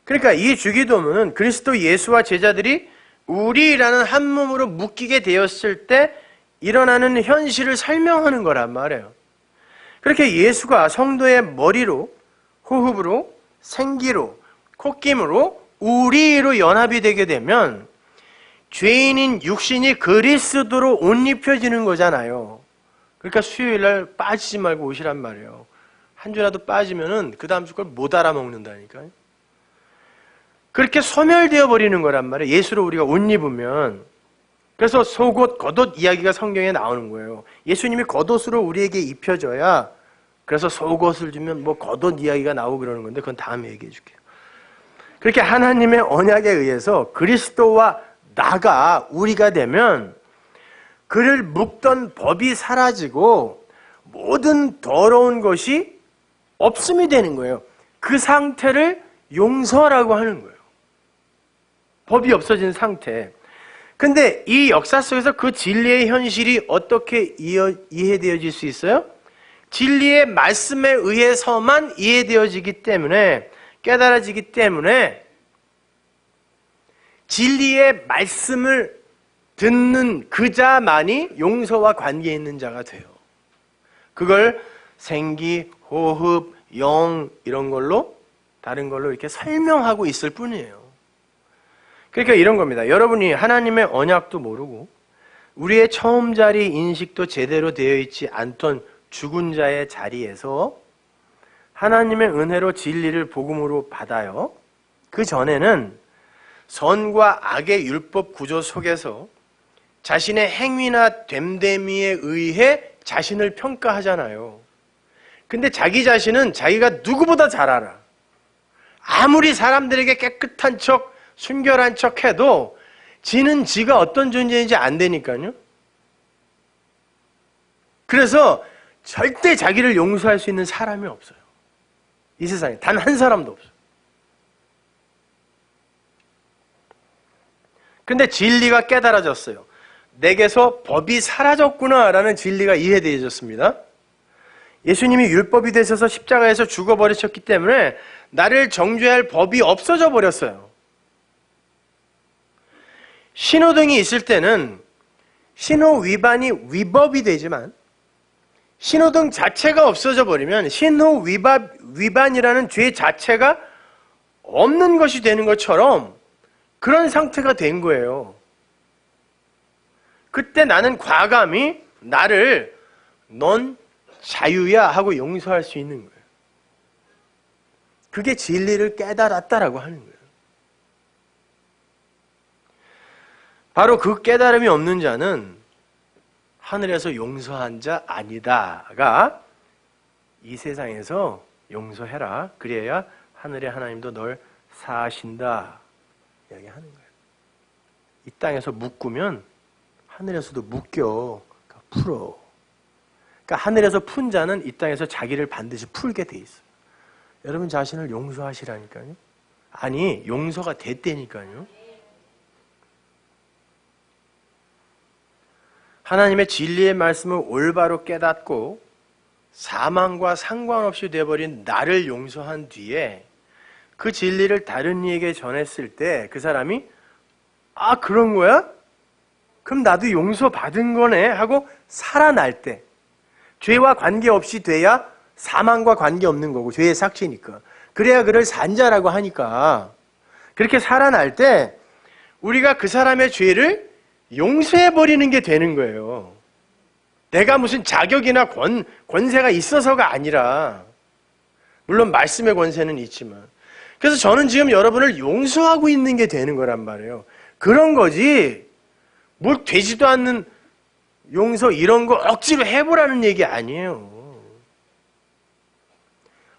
그러니까 이 주기도문은 그리스도 예수와 제자들이 우리라는 한 몸으로 묶이게 되었을 때 일어나는 현실을 설명하는 거란 말이에요. 그렇게 예수가 성도의 머리로, 호흡으로, 생기로, 콧김으로, 우리로 연합이 되게 되면 죄인인 육신이 그리스도로 옷 입혀지는 거잖아요. 그러니까 수요일날 빠지지 말고 오시란 말이에요. 한 주라도 빠지면은 그 다음 주 걸 못 알아먹는다니까요. 그렇게 소멸되어 버리는 거란 말이에요. 예수로 우리가 옷 입으면. 그래서 속옷, 겉옷 이야기가 성경에 나오는 거예요. 예수님이 겉옷으로 우리에게 입혀져야 그래서 속옷을 주면 뭐 겉옷 이야기가 나오고 그러는 건데 그건 다음에 얘기해 줄게요. 그렇게 하나님의 언약에 의해서 그리스도와 나가 우리가 되면 그를 묶던 법이 사라지고 모든 더러운 것이 없음이 되는 거예요. 그 상태를 용서라고 하는 거예요. 법이 없어진 상태. 근데 이 역사 속에서 그 진리의 현실이 어떻게 이해되어질 수 있어요? 진리의 말씀에 의해서만 이해되어지기 때문에, 깨달아지기 때문에 진리의 말씀을 듣는 그 자만이 용서와 관계 있는 자가 돼요. 그걸 생기, 호흡, 영 이런 걸로 다른 걸로 이렇게 설명하고 있을 뿐이에요. 그러니까 이런 겁니다. 여러분이 하나님의 언약도 모르고 우리의 처음 자리 인식도 제대로 되어 있지 않던 죽은 자의 자리에서 하나님의 은혜로 진리를 복음으로 받아요. 그 전에는 선과 악의 율법 구조 속에서 자신의 행위나 됨됨이에 의해 자신을 평가하잖아요. 근데 자기 자신은 자기가 누구보다 잘 알아. 아무리 사람들에게 깨끗한 척, 순결한 척 해도 지는 지가 어떤 존재인지 안 되니까요. 그래서 절대 자기를 용서할 수 있는 사람이 없어요. 이 세상에 단 한 사람도 없어요. 근데 진리가 깨달아졌어요. 내게서 법이 사라졌구나라는 진리가 이해되어졌습니다. 예수님이 율법이 되셔서 십자가에서 죽어버리셨기 때문에 나를 정죄할 법이 없어져 버렸어요. 신호등이 있을 때는 신호 위반이 위법이 되지만 신호등 자체가 없어져 버리면 신호 위반이라는 죄 자체가 없는 것이 되는 것처럼 그런 상태가 된 거예요. 그때 나는 과감히 나를 넌 자유야 하고 용서할 수 있는 거예요. 그게 진리를 깨달았다라고 하는 거예요. 바로 그 깨달음이 없는 자는 하늘에서 용서한 자 아니다가 이 세상에서 용서해라. 그래야 하늘의 하나님도 널 사하신다. 이야기하는 거예요. 이 땅에서 묶으면 하늘에서도 묶여. 그러니까 풀어. 그러니까 하늘에서 푼 자는 이 땅에서 자기를 반드시 풀게 돼 있어요. 여러분 자신을 용서하시라니까요. 아니 용서가 됐다니까요. 하나님의 진리의 말씀을 올바로 깨닫고 사망과 상관없이 되어버린 나를 용서한 뒤에 그 진리를 다른 이에게 전했을 때 그 사람이 아 그런 거야? 그럼 나도 용서받은 거네 하고 살아날 때 죄와 관계없이 돼야 사망과 관계없는 거고 죄의 삭제니까 그래야 그를 산자라고 하니까 그렇게 살아날 때 우리가 그 사람의 죄를 용서해버리는 게 되는 거예요. 내가 무슨 자격이나 권세가 있어서가 아니라 물론 말씀의 권세는 있지만 그래서 저는 지금 여러분을 용서하고 있는 게 되는 거란 말이에요. 그런 거지 뭘 되지도 않는 용서 이런 거 억지로 해보라는 얘기 아니에요.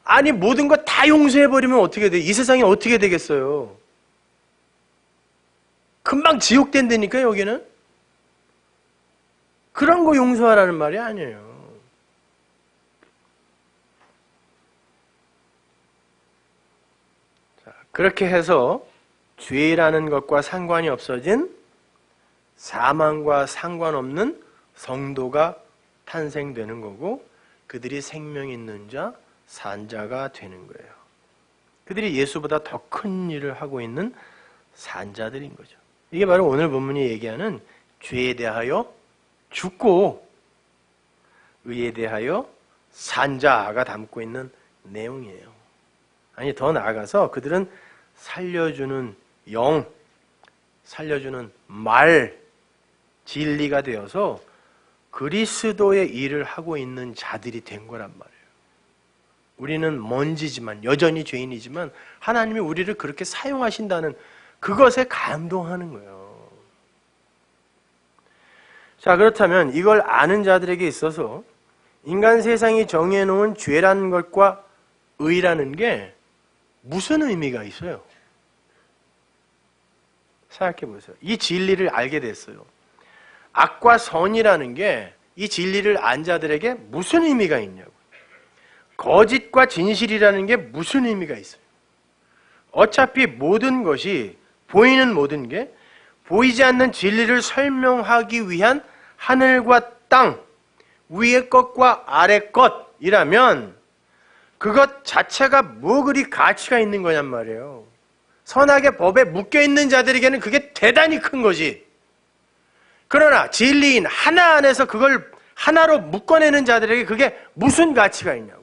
아니 모든 거 다 용서해버리면 어떻게 돼? 이 세상이 어떻게 되겠어요? 금방 지옥 된다니까 여기는. 그런 거 용서하라는 말이 아니에요. 자, 그렇게 해서 죄라는 것과 상관이 없어진 사망과 상관없는 성도가 탄생되는 거고 그들이 생명 있는 자, 산자가 되는 거예요. 그들이 예수보다 더 큰 일을 하고 있는 산자들인 거죠. 이게 바로 오늘 본문이 얘기하는 죄에 대하여 죽고 의에 대하여 산자가 담고 있는 내용이에요. 아니, 더 나아가서 그들은 살려주는 영, 살려주는 말, 진리가 되어서 그리스도의 일을 하고 있는 자들이 된 거란 말이에요. 우리는 먼지지만, 여전히 죄인이지만 하나님이 우리를 그렇게 사용하신다는 그것에 감동하는 거예요. 자, 그렇다면 이걸 아는 자들에게 있어서 인간 세상이 정해놓은 죄라는 것과 의라는 게 무슨 의미가 있어요? 생각해 보세요. 이 진리를 알게 됐어요. 악과 선이라는 게 이 진리를 안 자들에게 무슨 의미가 있냐고. 거짓과 진실이라는 게 무슨 의미가 있어요? 어차피 모든 것이, 보이는 모든 게 보이지 않는 진리를 설명하기 위한 하늘과 땅, 위의 것과 아래 것이라면 그것 자체가 뭐 그리 가치가 있는 거냔 말이에요. 선악의 법에 묶여있는 자들에게는 그게 대단히 큰 거지. 그러나 진리인 하나 안에서 그걸 하나로 묶어내는 자들에게 그게 무슨 가치가 있냐고.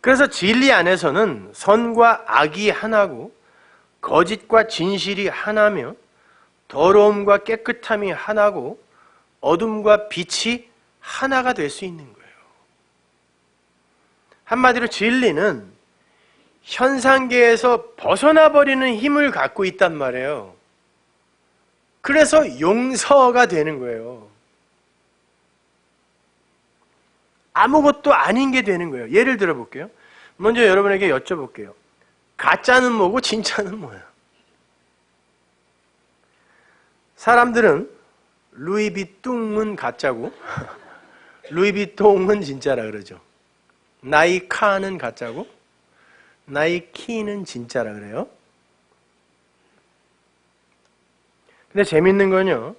그래서 진리 안에서는 선과 악이 하나고 거짓과 진실이 하나며 더러움과 깨끗함이 하나고 어둠과 빛이 하나가 될 수 있는 거예요. 한마디로 진리는 현상계에서 벗어나 버리는 힘을 갖고 있단 말이에요. 그래서 용서가 되는 거예요. 아무것도 아닌 게 되는 거예요. 예를 들어 볼게요. 먼저 여러분에게 여쭤볼게요. 가짜는 뭐고 진짜는 뭐예요? 사람들은 루이비통은 가짜고 루이비통은 진짜라 그러죠. 나이카는 가짜고 나이키는 진짜라 그래요. 근데 재밌는 건요,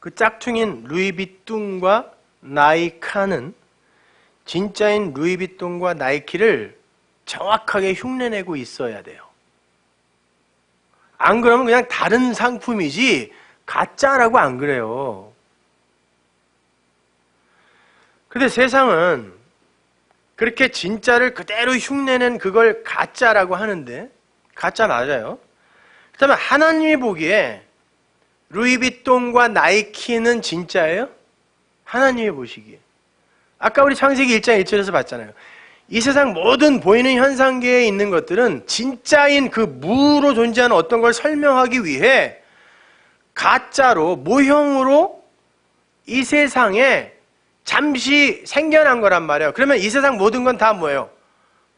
그 짝퉁인 루이비통과 나이카는 진짜인 루이비통과 나이키를 정확하게 흉내내고 있어야 돼요. 안 그러면 그냥 다른 상품이지 가짜라고 안 그래요. 근데 세상은 그렇게 진짜를 그대로 흉내낸 그걸 가짜라고 하는데, 가짜 맞아요. 그렇다면 하나님이 보기에 루이비통과 나이키는 진짜예요? 하나님이 보시기에. 아까 우리 창세기 1장 1절에서 봤잖아요. 이 세상 모든 보이는 현상계에 있는 것들은 진짜인 그 무로 존재하는 어떤 걸 설명하기 위해 가짜로, 모형으로 이 세상에 잠시 생겨난 거란 말이에요. 그러면 이 세상 모든 건 다 뭐예요?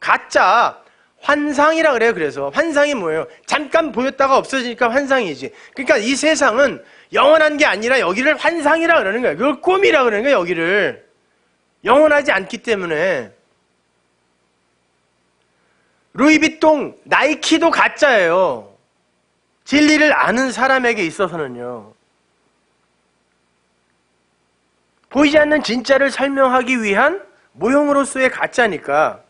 가짜, 환상이라 그래요. 그래서 환상이 뭐예요? 잠깐 보였다가 없어지니까 환상이지. 그러니까 이 세상은 영원한 게 아니라 여기를 환상이라 그러는 거예요. 그걸 꿈이라 그러는 거예요. 여기를 영원하지 않기 때문에. 루이비통, 나이키도 가짜예요. 진리를 아는 사람에게 있어서는요. 보이지 않는 진짜를 설명하기 위한 모형으로서의 가짜니까.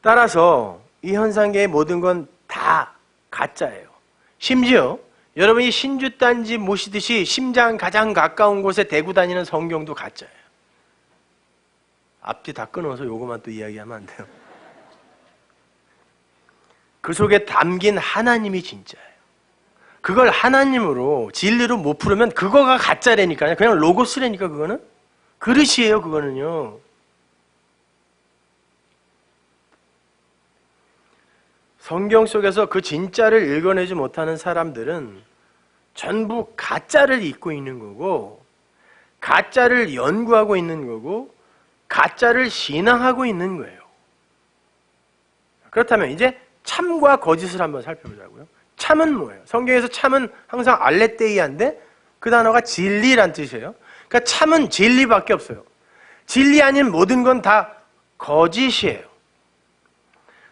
따라서 이 현상계의 모든 건 다 가짜예요. 심지어 여러분이 신주단지 모시듯이 심장 가장 가까운 곳에 대고 다니는 성경도 가짜예요. 앞뒤 다 끊어서 요거만 또 이야기하면 안 돼요. 그 속에 담긴 하나님이 진짜예요. 그걸 하나님으로, 진리로 못 풀으면 그거가 가짜라니까요. 그냥 로고스라니까 그거는. 그릇이에요, 그거는요. 성경 속에서 그 진짜를 읽어내지 못하는 사람들은 전부 가짜를 잊고 있는 거고, 가짜를 연구하고 있는 거고, 가짜를 신앙하고 있는 거예요. 그렇다면 이제 참과 거짓을 한번 살펴보자고요. 참은 뭐예요? 성경에서 참은 항상 알레테이아인데 그 단어가 진리란 뜻이에요. 그러니까 참은 진리밖에 없어요. 진리 아닌 모든 건 다 거짓이에요.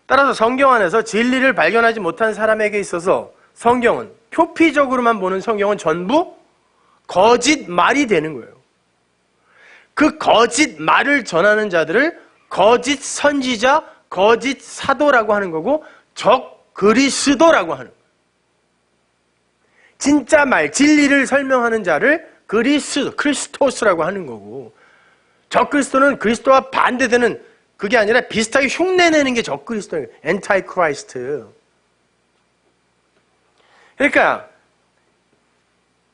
따라서 성경 안에서 진리를 발견하지 못한 사람에게 있어서 성경은, 표피적으로만 보는 성경은 전부 거짓말이 되는 거예요. 그 거짓말을 전하는 자들을 거짓 선지자, 거짓 사도라고 하는 거고 적 그리스도라고 하는 거예요. 진짜 말, 진리를 설명하는 자를 크리스토스라고 하는 거고, 적 그리스도는 그리스도와 반대되는, 그게 아니라 비슷하게 흉내내는 게 적 그리스도예요. 엔타이 크라이스트. 그러니까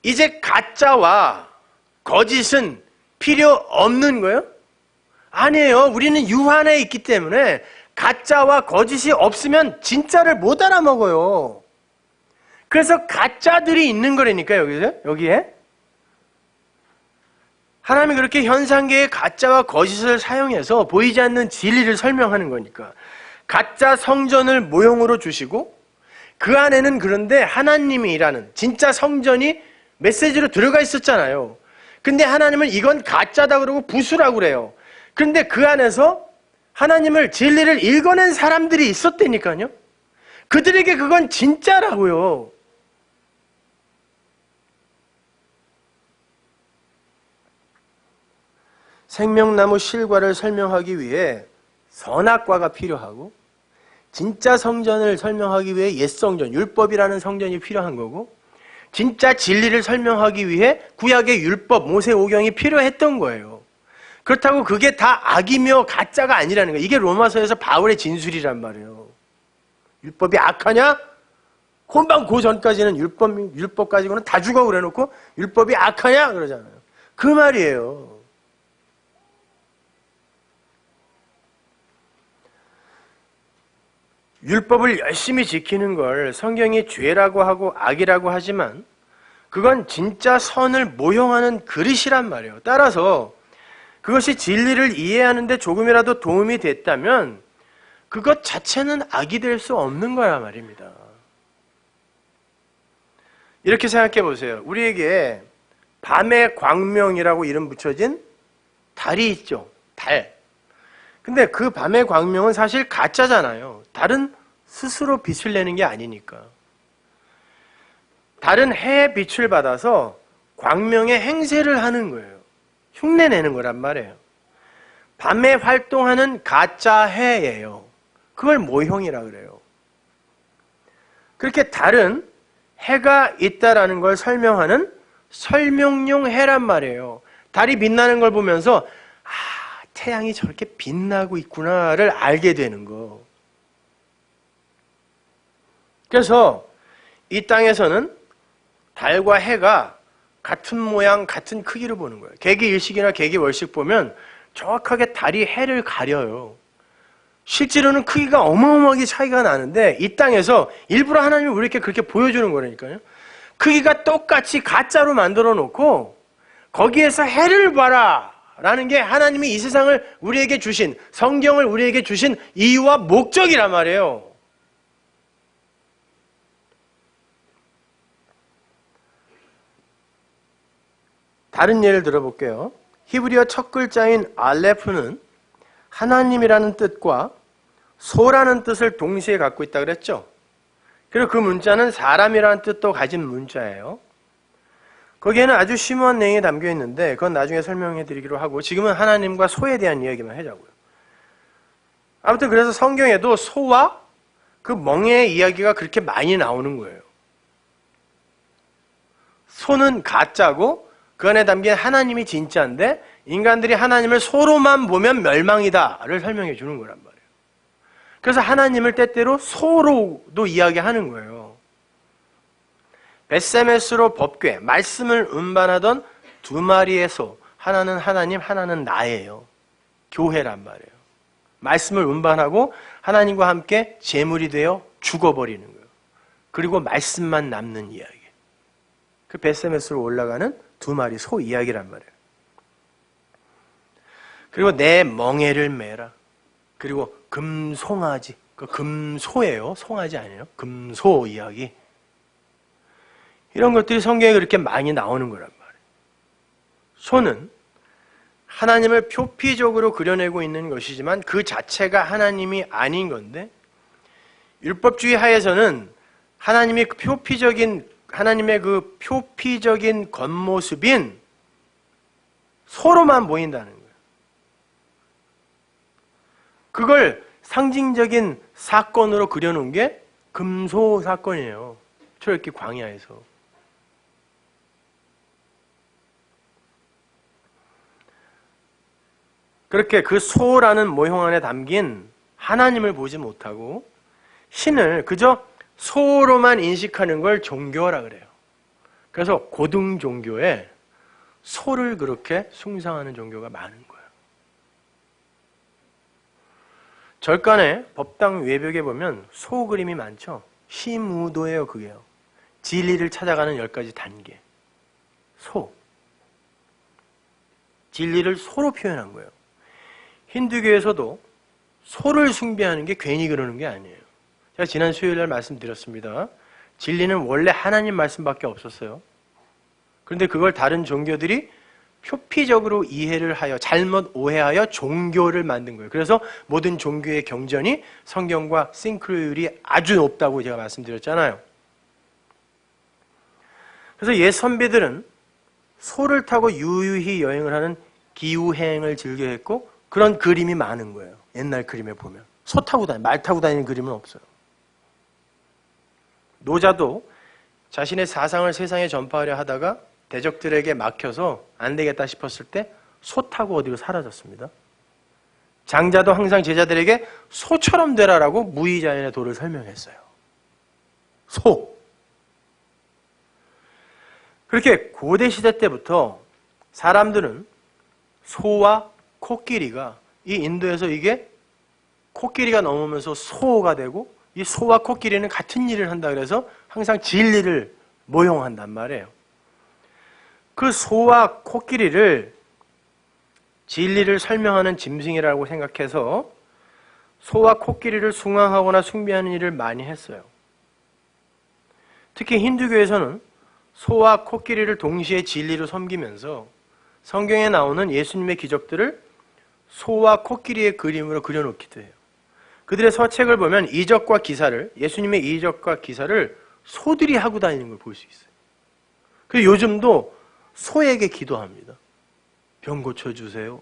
이제 가짜와 거짓은 필요 없는 거예요? 아니에요. 우리는 유 안에 있기 때문에 가짜와 거짓이 없으면 진짜를 못 알아먹어요. 그래서 가짜들이 있는 거라니까요, 여기에. 하나님이 그렇게 현상계의 가짜와 거짓을 사용해서 보이지 않는 진리를 설명하는 거니까. 가짜 성전을 모형으로 주시고 그 안에는 그런데 하나님이 일하는 진짜 성전이 메시지로 들어가 있었잖아요. 근데 하나님은 이건 가짜다 그러고 부수라고 그래요. 그런데 그 안에서 하나님을, 진리를 읽어낸 사람들이 있었다니까요. 그들에게 그건 진짜라고요. 생명나무 실과를 설명하기 위해 선악과가 필요하고, 진짜 성전을 설명하기 위해 옛성전, 율법이라는 성전이 필요한 거고, 진짜 진리를 설명하기 위해 구약의 율법, 모세오경이 필요했던 거예요. 그렇다고 그게 다 악이며 가짜가 아니라는 거예요. 이게 로마서에서 바울의 진술이란 말이에요. 율법이 악하냐? 금방 그 전까지는 율법 가지고는 다 죽어 그래놓고 율법이 악하냐? 그러잖아요. 그 말이에요. 율법을 열심히 지키는 걸 성경이 죄라고 하고 악이라고 하지만 그건 진짜 선을 모형하는 그릇이란 말이에요. 따라서 그것이 진리를 이해하는데 조금이라도 도움이 됐다면 그것 자체는 악이 될 수 없는 거란 말입니다. 이렇게 생각해 보세요. 우리에게 밤의 광명이라고 이름 붙여진 달이 있죠. 달. 근데 그 밤의 광명은 사실 가짜잖아요. 달은 스스로 빛을 내는 게 아니니까. 달은 해의 빛을 받아서 광명의 행세를 하는 거예요. 흉내내는 거란 말이에요. 밤에 활동하는 가짜 해예요. 그걸 모형이라 그래요. 그렇게 달은 해가 있다라는 걸 설명하는 설명용 해란 말이에요. 달이 빛나는 걸 보면서 태양이 저렇게 빛나고 있구나를 알게 되는 거. 그래서 이 땅에서는 달과 해가 같은 모양, 같은 크기로 보는 거예요. 개기일식이나 개기월식 보면 정확하게 달이 해를 가려요. 실제로는 크기가 어마어마하게 차이가 나는데 이 땅에서 일부러 하나님이 우리에게 그렇게 보여주는 거라니까요. 크기가 똑같이 가짜로 만들어 놓고 거기에서 해를 봐라 라는 게 하나님이 이 세상을 우리에게 주신, 성경을 우리에게 주신 이유와 목적이란 말이에요. 다른 예를 들어볼게요. 히브리어 첫 글자인 알레프는 하나님이라는 뜻과 소라는 뜻을 동시에 갖고 있다고 그랬죠. 그리고 그 문자는 사람이라는 뜻도 가진 문자예요. 거기에는 아주 심오한 내용이 담겨 있는데 그건 나중에 설명해 드리기로 하고 지금은 하나님과 소에 대한 이야기만 하자고요. 아무튼 그래서 성경에도 소와 그 멍에의 이야기가 그렇게 많이 나오는 거예요. 소는 가짜고 그 안에 담긴 하나님이 진짜인데 인간들이 하나님을 소로만 보면 멸망이다를 설명해 주는 거란 말이에요. 그래서 하나님을 때때로 소로도 이야기하는 거예요. 벳세메스로 법궤, 말씀을 운반하던 두 마리의 소, 하나는 하나님, 하나는 나예요. 교회란 말이에요. 말씀을 운반하고 하나님과 함께 제물이 되어 죽어버리는 거예요. 그리고 말씀만 남는 이야기. 그 벳세메스로 올라가는 두 마리 소 이야기란 말이에요. 그리고 내 멍에를 매라. 그리고 금송아지, 그 금소예요. 송아지 아니에요. 금소 이야기. 이런 것들이 성경에 그렇게 많이 나오는 거란 말이에요. 소는 하나님을 표피적으로 그려내고 있는 것이지만 그 자체가 하나님이 아닌 건데, 율법주의 하에서는 하나님의 하나님의 그 표피적인 겉모습인 소로만 보인다는 거예요. 그걸 상징적인 사건으로 그려놓은 게 금소 사건이에요. 출애굽기 광야에서. 그렇게 그 소라는 모형 안에 담긴 하나님을 보지 못하고 신을 그저 소로만 인식하는 걸 종교라 그래요. 그래서 고등 종교에 소를 그렇게 숭상하는 종교가 많은 거예요. 절간에 법당 외벽에 보면 소 그림이 많죠. 시무도예요, 그게요. 진리를 찾아가는 10가지 단계. 소. 진리를 소로 표현한 거예요. 힌두교에서도 소를 숭배하는 게 괜히 그러는 게 아니에요. 제가 지난 수요일날 말씀드렸습니다. 진리는 원래 하나님 말씀밖에 없었어요. 그런데 그걸 다른 종교들이 표피적으로 이해를 하여 잘못 오해하여 종교를 만든 거예요. 그래서 모든 종교의 경전이 성경과 싱크로율이 아주 높다고 제가 말씀드렸잖아요. 그래서 옛 선비들은 소를 타고 유유히 여행을 하는 기우행을 즐겨했고 그런 그림이 많은 거예요. 옛날 그림에 보면. 소 타고 말 타고 다니는 그림은 없어요. 노자도 자신의 사상을 세상에 전파하려 하다가 대적들에게 막혀서 안 되겠다 싶었을 때 소 타고 어디로 사라졌습니다. 장자도 항상 제자들에게 소처럼 되라라고 무의자연의 도를 설명했어요. 소. 그렇게 고대 시대 때부터 사람들은 소와 코끼리가 이 인도에서 이게 코끼리가 넘으면서 소가 되고 이 소와 코끼리는 같은 일을 한다 그래서 항상 진리를 모형한단 말이에요. 그 소와 코끼리를 진리를 설명하는 짐승이라고 생각해서 소와 코끼리를 숭앙하거나 숭배하는 일을 많이 했어요. 특히 힌두교에서는 소와 코끼리를 동시에 진리로 섬기면서 성경에 나오는 예수님의 기적들을 소와 코끼리의 그림으로 그려놓기도 해요. 그들의 서책을 보면 이적과 기사를, 예수님의 이적과 기사를 소들이 하고 다니는 걸 볼 수 있어요. 그래서 요즘도 소에게 기도합니다. 병 고쳐주세요.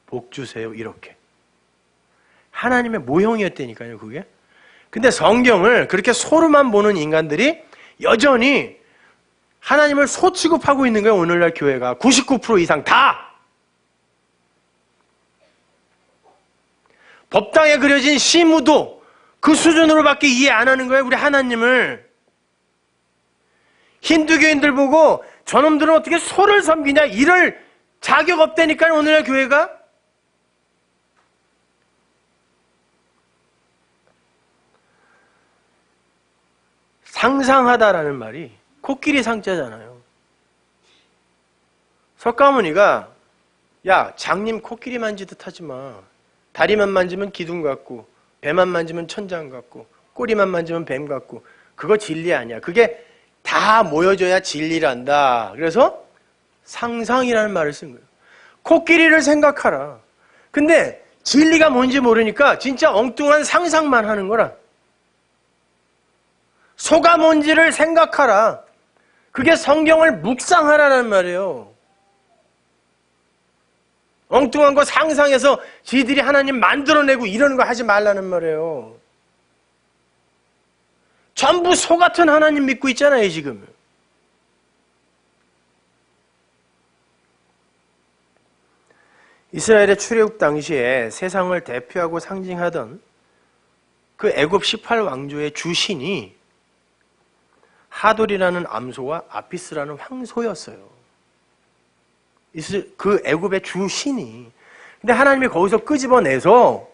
복 주세요. 이렇게. 하나님의 모형이었다니까요, 그게. 근데 성경을 그렇게 소로만 보는 인간들이 여전히 하나님을 소 취급하고 있는 거예요, 오늘날 교회가. 99% 이상 다! 법당에 그려진 시무도 그 수준으로밖에 이해 안 하는 거예요, 우리 하나님을. 힌두교인들 보고 저놈들은 어떻게 소를 섬기냐 이럴 자격 없다니까요, 오늘날 교회가. 상상하다라는 말이 코끼리 상자잖아요. 석가모니가 야, 장님 코끼리 만지듯 하지 마. 다리만 만지면 기둥 같고 배만 만지면 천장 같고 꼬리만 만지면 뱀 같고 그거 진리 아니야. 그게 다 모여져야 진리란다. 그래서 상상이라는 말을 쓴 거예요. 코끼리를 생각하라. 근데 진리가 뭔지 모르니까 진짜 엉뚱한 상상만 하는 거라. 소가 뭔지를 생각하라. 그게 성경을 묵상하라는 말이에요. 엉뚱한 거 상상해서 지들이 하나님 만들어내고 이러는 거 하지 말라는 말이에요. 전부 소 같은 하나님 믿고 있잖아요, 지금. 이스라엘의 출애굽 당시에 세상을 대표하고 상징하던 그 애굽 18왕조의 주신이 하돌이라는 암소와 아피스라는 황소였어요. 그 애굽의 주신이. 근데 하나님이 거기서 끄집어내서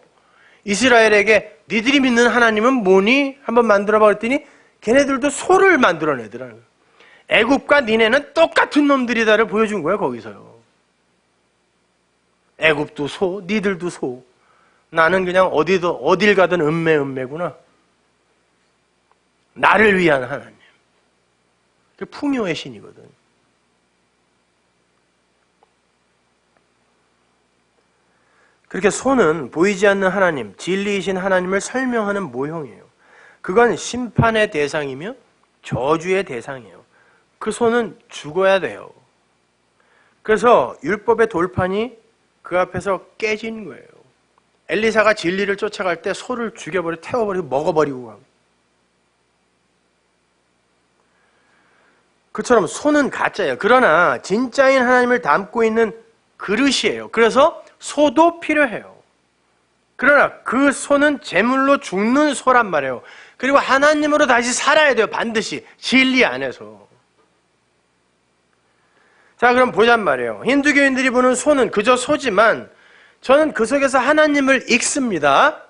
이스라엘에게 니들이 믿는 하나님은 뭐니? 한번 만들어봐 그랬더니 걔네들도 소를 만들어내더라고요. 애굽과 니네는 똑같은 놈들이다를 보여준 거예요, 거기서요. 애굽도 소, 니들도 소. 나는 그냥 어딜 가든 은매구나. 나를 위한 하나님. 그 풍요의 신이거든. 그렇게 소는 보이지 않는 하나님, 진리이신 하나님을 설명하는 모형이에요. 그건 심판의 대상이며 저주의 대상이에요. 그 소는 죽어야 돼요. 그래서 율법의 돌판이 그 앞에서 깨진 거예요. 엘리사가 진리를 쫓아갈 때 소를 죽여버리고 태워버리고 먹어버리고 가고. 그처럼 소는 가짜예요. 그러나 진짜인 하나님을 담고 있는 그릇이에요. 그래서 소도 필요해요. 그러나 그 소는 제물로 죽는 소란 말이에요. 그리고 하나님으로 다시 살아야 돼요. 반드시 진리 안에서. 자, 그럼 보잔 말이에요. 힌두교인들이 보는 소는 그저 소지만 저는 그 속에서 하나님을 읽습니다.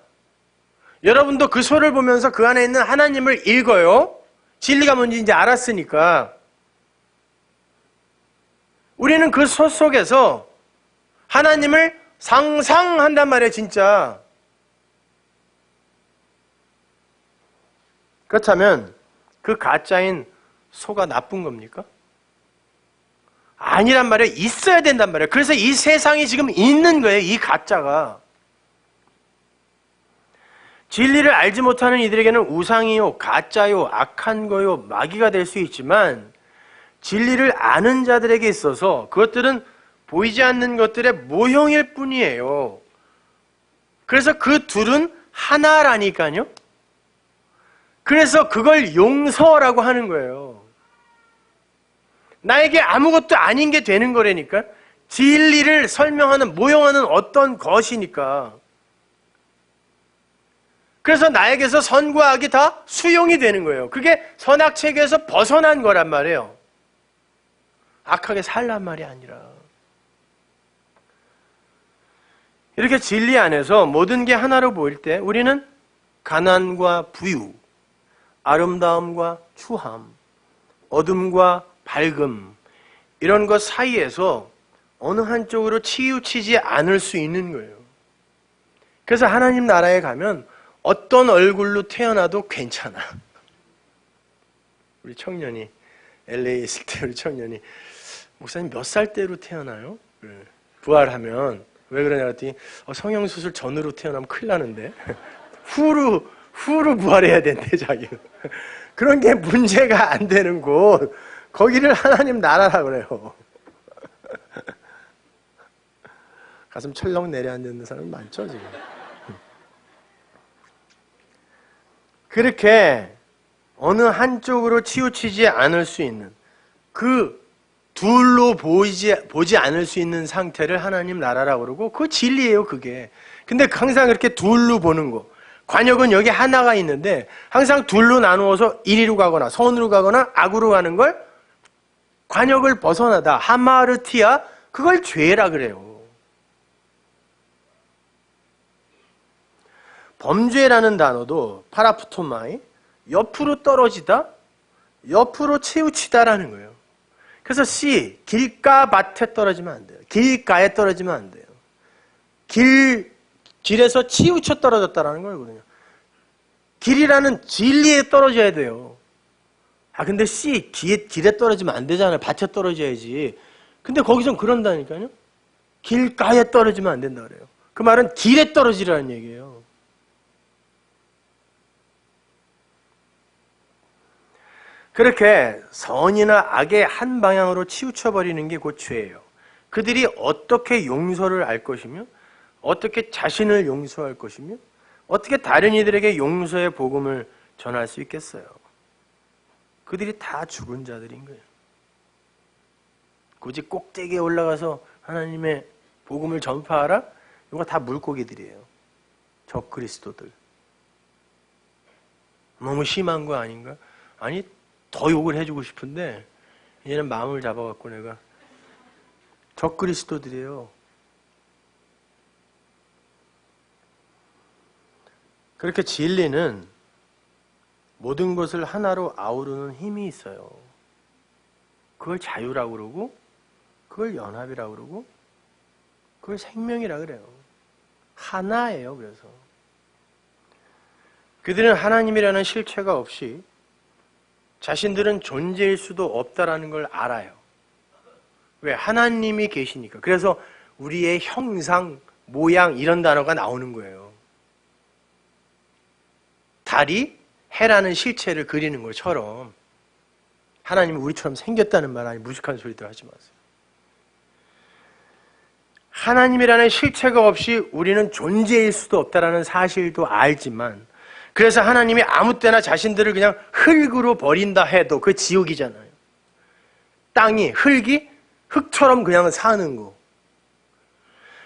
여러분도 그 소를 보면서 그 안에 있는 하나님을 읽어요. 진리가 뭔지 이제 알았으니까. 우리는 그 소 속에서 하나님을 상상한단 말이에요, 진짜. 그렇다면 그 가짜인 소가 나쁜 겁니까? 아니란 말이에요. 있어야 된단 말이에요. 그래서 이 세상이 지금 있는 거예요, 이 가짜가. 진리를 알지 못하는 이들에게는 우상이요, 가짜요, 악한 거요, 마귀가 될 수 있지만 진리를 아는 자들에게 있어서 그것들은 보이지 않는 것들의 모형일 뿐이에요. 그래서 그 둘은 하나라니까요. 그래서 그걸 용서라고 하는 거예요. 나에게 아무것도 아닌 게 되는 거라니까. 진리를 설명하는, 모형하는 어떤 것이니까. 그래서 나에게서 선과 악이 다 수용이 되는 거예요. 그게 선악체계에서 벗어난 거란 말이에요. 악하게 살란 말이 아니라. 이렇게 진리 안에서 모든 게 하나로 보일 때 우리는 가난과 부유, 아름다움과 추함, 어둠과 밝음, 이런 것 사이에서 어느 한쪽으로 치우치지 않을 수 있는 거예요. 그래서 하나님 나라에 가면 어떤 얼굴로 태어나도 괜찮아. 우리 청년이 LA에 있을 때 우리 청년이 목사님 몇 살 때로 태어나요? 부활하면 왜 그러냐 그랬더니 성형수술 전으로 태어나면 큰일 나는데 후로 부활해야 된대 자기는. 그런 게 문제가 안 되는 곳, 거기를 하나님 나라라 그래요. 가슴 철렁 내려앉는 사람 많죠 지금. 그렇게 어느 한쪽으로 치우치지 않을 수 있는 그 둘로 보지 않을 수 있는 상태를 하나님 나라라고 그러고 그 진리예요 그게. 근데 항상 그렇게 둘로 보는 거, 관역은 여기 하나가 있는데 항상 둘로 나누어서 이리로 가거나 선으로 가거나 악으로 가는 걸 관역을 벗어나다 하마르티아, 그걸 죄라 그래요. 범죄라는 단어도 파라푸토마이, 옆으로 떨어지다, 옆으로 치우치다라는 거예요. 그래서 C, 길가 밭에 떨어지면 안 돼요. 길가에 떨어지면 안 돼요. 길에서 치우쳐 떨어졌다라는 거거든요. 길이라는 진리에 떨어져야 돼요. 근데 C, 길에 떨어지면 안 되잖아요. 밭에 떨어져야지. 근데 거기선 그런다니까요. 길가에 떨어지면 안 된다 그래요. 그 말은 길에 떨어지라는 얘기예요. 그렇게 선이나 악의 한 방향으로 치우쳐버리는 게 곧 죄예요. 그들이 어떻게 용서를 알 것이며 어떻게 자신을 용서할 것이며 어떻게 다른 이들에게 용서의 복음을 전할 수 있겠어요. 그들이 다 죽은 자들인 거예요. 굳이 꼭대기에 올라가서 하나님의 복음을 전파하라? 이거 다 물고기들이에요. 적그리스도들. 너무 심한 거 아닌가? 아니, 더 욕을 해주고 싶은데 얘는 마음을 잡아갖고 내가 적그리스도들이에요. 그렇게 진리는 모든 것을 하나로 아우르는 힘이 있어요. 그걸 자유라고 그러고 그걸 연합이라고 그러고 그걸 생명이라고 그래요. 하나예요. 그래서 그들은 하나님이라는 실체가 없이 자신들은 존재일 수도 없다라는 걸 알아요. 왜? 하나님이 계시니까. 그래서 우리의 형상, 모양 이런 단어가 나오는 거예요. 달이 해라는 실체를 그리는 것처럼 하나님은 우리처럼 생겼다는 말 아니 무식한 소리들 하지 마세요. 하나님이라는 실체가 없이 우리는 존재일 수도 없다라는 사실도 알지만 그래서 하나님이 아무 때나 자신들을 그냥 흙으로 버린다 해도 그 지옥이잖아요. 땅이, 흙이 흙처럼 그냥 사는 거.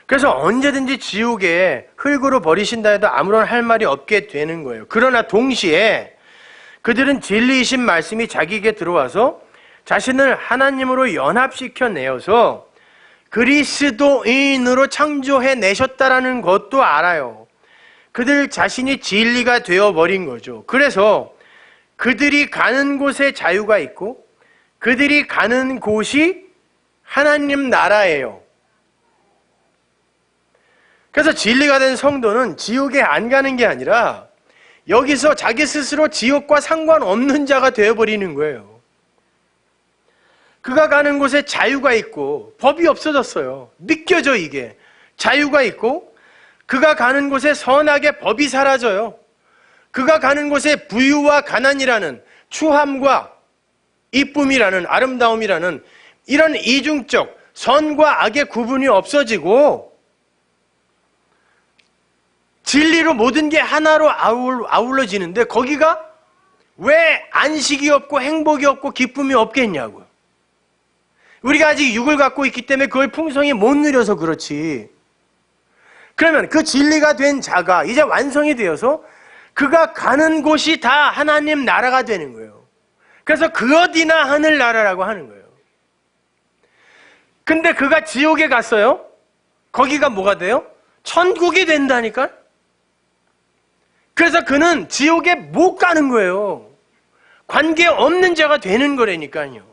그래서 언제든지 지옥에 흙으로 버리신다 해도 아무런 할 말이 없게 되는 거예요. 그러나 동시에 그들은 진리이신 말씀이 자기에게 들어와서 자신을 하나님으로 연합시켜 내어서 그리스도인으로 창조해 내셨다라는 것도 알아요. 그들 자신이 진리가 되어버린 거죠. 그래서 그들이 가는 곳에 자유가 있고 그들이 가는 곳이 하나님 나라예요. 그래서 진리가 된 성도는 지옥에 안 가는 게 아니라 여기서 자기 스스로 지옥과 상관없는 자가 되어버리는 거예요. 그가 가는 곳에 자유가 있고 법이 없어졌어요. 느껴져 이게. 자유가 있고 그가 가는 곳에 선악의 법이 사라져요. 그가 가는 곳에 부유와 가난이라는 추함과 이쁨이라는 아름다움이라는 이런 이중적 선과 악의 구분이 없어지고 진리로 모든 게 하나로 아울러지는데 거기가 왜 안식이 없고 행복이 없고 기쁨이 없겠냐고요. 우리가 아직 육을 갖고 있기 때문에 그걸 풍성히 못 누려서 그렇지. 그러면 그 진리가 된 자가 이제 완성이 되어서 그가 가는 곳이 다 하나님 나라가 되는 거예요. 그래서 그 어디나 하늘나라라고 하는 거예요. 근데 그가 지옥에 갔어요? 거기가 뭐가 돼요? 천국이 된다니까? 그래서 그는 지옥에 못 가는 거예요. 관계없는 자가 되는 거라니까요.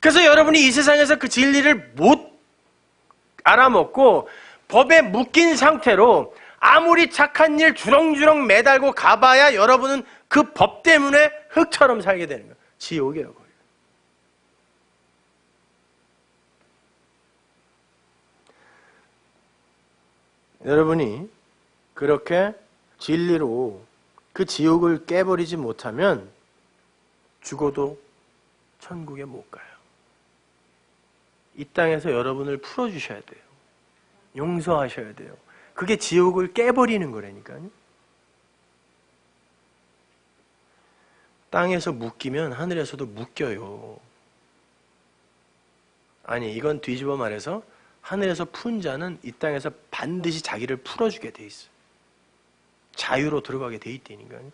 그래서 여러분이 이 세상에서 그 진리를 못 알아먹고 법에 묶인 상태로 아무리 착한 일 주렁주렁 매달고 가봐야 여러분은 그 법 때문에 흙처럼 살게 되는 거예요. 지옥이에요. 거기. 여러분이 그렇게 진리로 그 지옥을 깨버리지 못하면 죽어도 천국에 못 가요. 이 땅에서 여러분을 풀어주셔야 돼요. 용서하셔야 돼요. 그게 지옥을 깨버리는 거라니까요. 땅에서 묶이면 하늘에서도 묶여요. 아니, 이건 뒤집어 말해서 하늘에서 푼 자는 이 땅에서 반드시 자기를 풀어주게 돼 있어요. 자유로 들어가게 돼 있다니까요.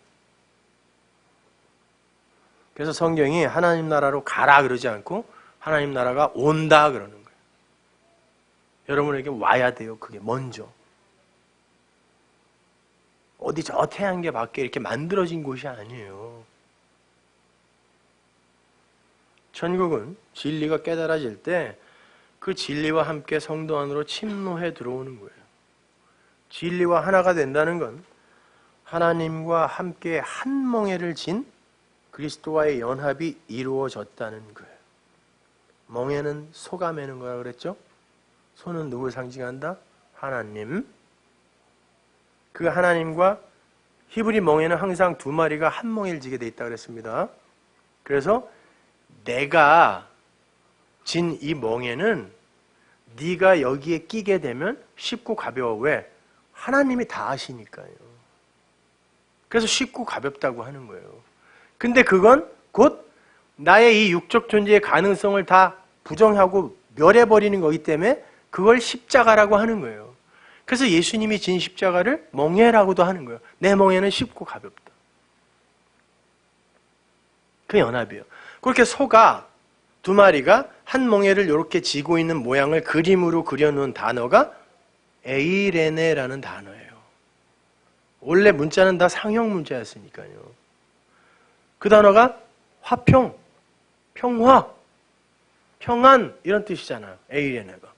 그래서 성경이 하나님 나라로 가라 그러지 않고 하나님 나라가 온다 그러는 거예요. 여러분에게 와야 돼요. 그게 먼저. 어디 저 태양계 밖에 이렇게 만들어진 곳이 아니에요. 천국은 진리가 깨달아질 때 그 진리와 함께 성도 안으로 침노해 들어오는 거예요. 진리와 하나가 된다는 건 하나님과 함께 한 멍에를 진 그리스도와의 연합이 이루어졌다는 거예요. 멍에는 소가 매는 거라 그랬죠? 소는 누굴 상징한다? 하나님. 그 하나님과 히브리 멍에는 항상 두 마리가 한 멍에를 지게 돼 있다고 그랬습니다. 그래서 내가 진 이 멍에는 네가 여기에 끼게 되면 쉽고 가벼워. 왜? 하나님이 다 하시니까요. 그래서 쉽고 가볍다고 하는 거예요. 근데 그건 곧 나의 이 육적 존재의 가능성을 다 부정하고 멸해버리는 거기 때문에 그걸 십자가라고 하는 거예요. 그래서 예수님이 진 십자가를 멍에라고도 하는 거예요. 내 멍에는 쉽고 가볍다. 그 연합이에요. 그렇게 소가 두 마리가 한 멍에를 이렇게 지고 있는 모양을 그림으로 그려놓은 단어가 에이레네라는 단어예요. 원래 문자는 다 상형 문자였으니까요. 그 단어가 화평, 평화, 평안 이런 뜻이잖아요. 에이레네가.